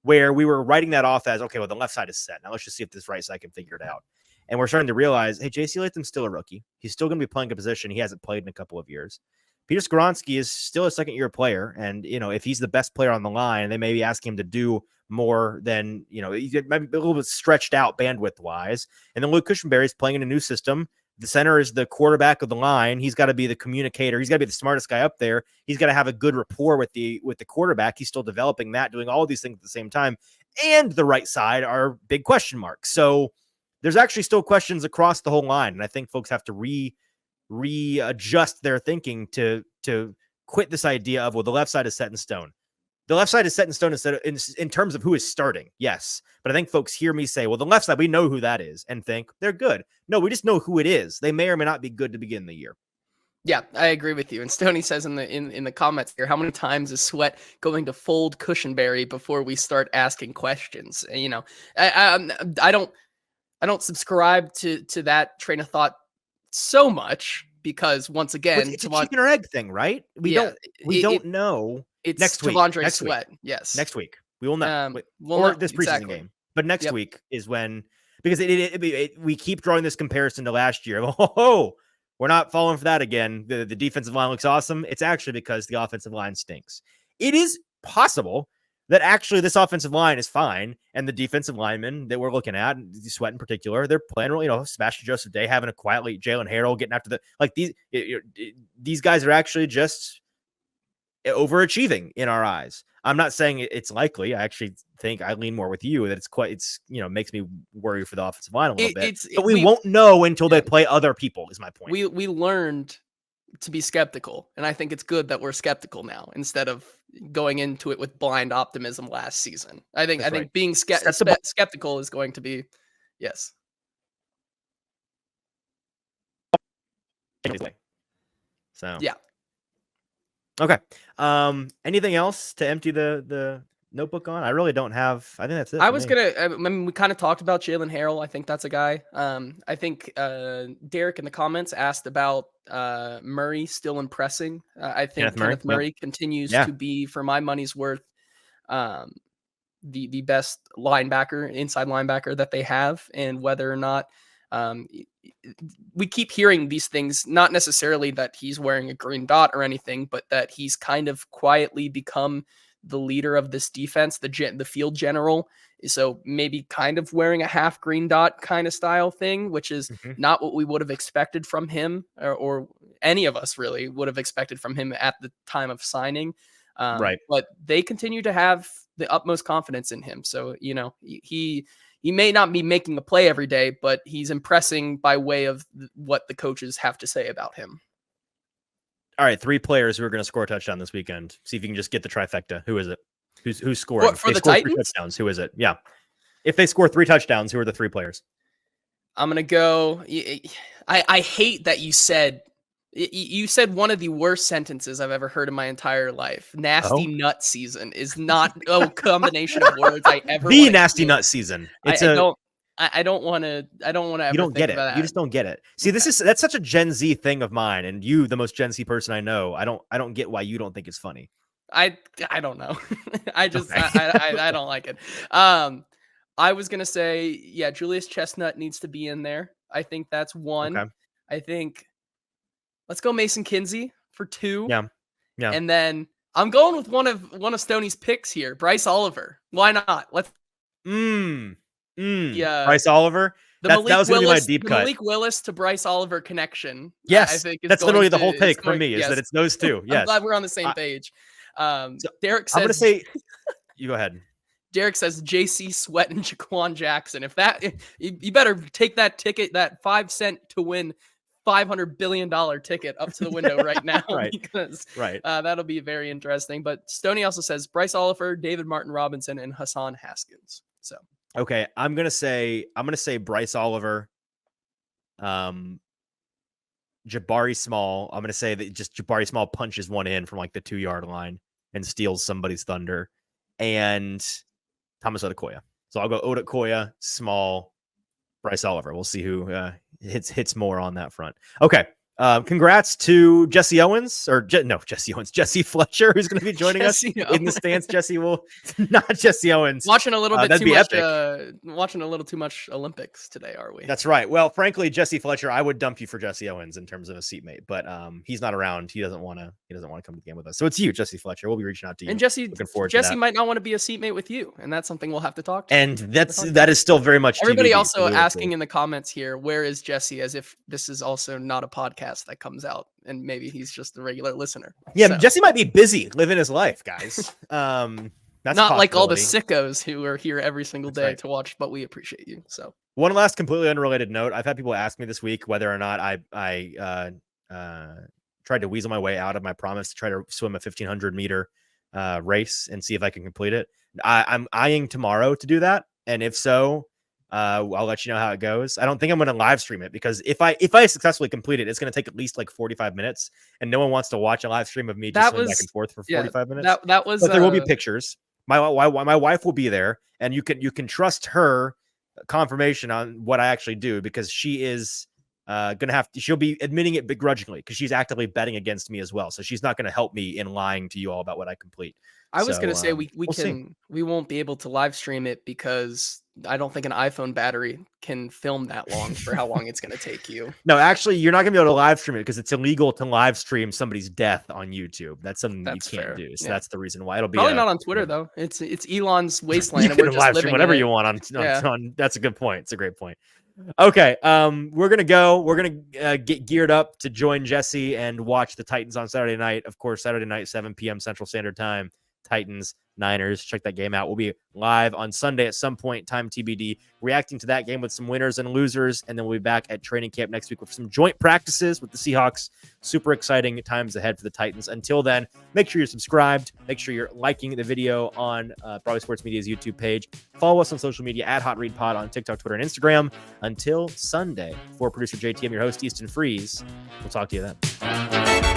where we were writing that off as, okay, well, the left side is set. Now let's just see if this right side can figure it out. And we're starting to realize, hey, J.C. Latham's still a rookie. He's still going to be playing a position he hasn't played in a couple of years. Peter Skoronski is still a second-year player. And, if he's the best player on the line, they may be asking him to do more than, he might be a little bit stretched out bandwidth-wise. And then Luke Cushenberry is playing in a new system. The center is the quarterback of the line. He's got to be the communicator. He's got to be the smartest guy up there. He's got to have a good rapport with the quarterback. He's still developing that, doing all of these things at the same time. And the right side are big question marks. So there's actually still questions across the whole line. And I think folks have to readjust their thinking to quit this idea of, well, the left side is set in stone. The left side is set in stone in terms of who is starting. Yes. But I think folks hear me say, well, the left side, we know who that is, and think they're good. No, we just know who it is. They may or may not be good to begin the year. Yeah, I agree with you. And Stoney says in the comments here, how many times is Sweat going to fold Cushenberry before we start asking questions? I don't subscribe to that train of thought so much because once again, It's a chicken or egg thing, right? We don't know. It's Next week. Tavondre Sweat. Yes. Next week. We will know. We'll Or know, this preseason exactly. game. But next week is when, because we keep drawing this comparison to last year. Oh, we're not falling for that again. The defensive line looks awesome. It's actually because the offensive line stinks. It is possible that actually this offensive line is fine, and the defensive linemen that we're looking at, Sweat in particular, they're playing really, Sebastian Joseph Day having a quietly, Jalen Harrell getting after these guys are actually just overachieving in our eyes. I'm not saying it's likely. I actually think I lean more with you that it's makes me worry for the offensive line a little bit. But we won't know until they play other people, is my point. We learned to be skeptical, and I think it's good that we're skeptical now instead of going into it with blind optimism last season. I think being skeptical is going to be yes. So yeah. Okay. Anything else to empty the notebook on? I really don't have. I think that's it. I mean, we kind of talked about Jalen Harrell. I think that's a guy. I think Derek in the comments asked about Murray still impressing. I think Kenneth Murray continues to be, for my money's worth, the best inside linebacker that they have, and whether or not we keep hearing these things, not necessarily that he's wearing a green dot or anything, but that he's kind of quietly become the leader of this defense, the field general. So maybe kind of wearing a half green dot kind of style thing, which is not what we would have expected from him, or any of us really would have expected from him at the time of signing. Right. But they continue to have the utmost confidence in him. So, he may not be making a play every day, but he's impressing by way of what the coaches have to say about him. All right, 3 players who are going to score a touchdown this weekend. See if you can just get the trifecta. Who is it? Who's scoring? For the Titans? 3 touchdowns. Who is it? Yeah. If they score 3 touchdowns, who are the 3 players? I'm going to go. I hate that you said one of the worst sentences I've ever heard in my entire life. Nasty nut season is not a combination of words I ever. The nasty nut season. I don't want to. You don't get it. You just don't get it. See, that's such a Gen Z thing of mine, and you, the most Gen Z person I know. I don't get why you don't think it's funny. I don't know. I just I don't like it. I was gonna say, Julius Chestnut needs to be in there. I think that's one. Okay. I think let's go Mason Kinsey for 2. Yeah. And then I'm going with one of Stoney's picks here, Bryce Oliver. Why not? Let's. Yeah. Bryce Oliver. That was going to be my deep cut. Malik Willis to Bryce Oliver connection. Yes, I think that's literally the whole take for me. Is that it's those 2. Yes. I'm glad we're on the same page. Derek says. I'm going to say. You go ahead. Derek says JC Sweat and Jaquan Jackson. You better take that ticket, that 5 cent to win $500 billion ticket up to the window right now. Because that'll be very interesting. But Stoney also says Bryce Oliver, David Martin Robinson, and Hassan Haskins. So okay, I'm gonna say Bryce Oliver, Jabari Small. I'm gonna say that just Jabari Small punches one in from like the 2-yard line and steals somebody's thunder, and Thomas Odukoya. So I'll go Odukoya, Small, Bryce Oliver. We'll see who hits more on that front. Okay. Congrats to Jesse Owens Jesse Fletcher, who's going to be joining us in the stands. Not Jesse Owens. Watching a little too much Olympics today, are we? That's right. Well, frankly, Jesse Fletcher, I would dump you for Jesse Owens in terms of a seatmate, but he's not around. He doesn't want to come to the game with us. So it's you, Jesse Fletcher. We'll be reaching out to you. And Jesse might not want to be a seatmate with you, and that's something we'll have to talk to. And that is still very much everybody TBD, also asking in the comments here, where is Jesse, as if this is also not a podcast that comes out and maybe he's just a regular listener. Jesse might be busy living his life, guys. That's not like all the sickos who are here every single day to watch, but we appreciate you. So one last completely unrelated note. I've had people ask me this week whether or not I tried to weasel my way out of my promise to try to swim a 1,500 meter race and see if I can complete it. I'm eyeing tomorrow to do that. And if so, I'll let you know how it goes. I don't think I'm going to live stream it because if I successfully complete it, it's going to take at least like 45 minutes, and no one wants to watch a live stream of me just going back and forth for 45 minutes. That was. But there will be pictures. My wife will be there, and you can trust her confirmation on what I actually do because she is she'll be admitting it begrudgingly because she's actively betting against me as well. So she's not going to help me in lying to you all about what I complete. I was going to say we see. won't be able to live stream it because I don't think an iPhone battery can film that long for how long it's going to take you. No, actually, you're not going to be able to live stream it because it's illegal to live stream somebody's death on YouTube. That's something That's you can't fair. do. So Yeah. that's the reason why it'll be Probably not on Twitter though. It's Elon's wasteland. You And we're can just live stream living whatever in it. you want on. That's a good point. It's a great point. Okay, we're gonna get geared up to join Jesse and watch the Titans on Saturday night. Of course, Saturday night, 7 p.m. Central Standard Time. Titans, Niners. Check that game out. We'll be live on Sunday at some point, time TBD, reacting to that game with some winners and losers, and then we'll be back at training camp next week with some joint practices with the Seahawks. Super exciting times ahead for the Titans. Until then, make sure you're subscribed. Make sure you're liking the video on Probably Sports Media's YouTube page. Follow us on social media at Hot Read Pod on TikTok, Twitter, and Instagram. Until Sunday, for producer JT, I'm your host, Easton Freeze. We'll talk to you then.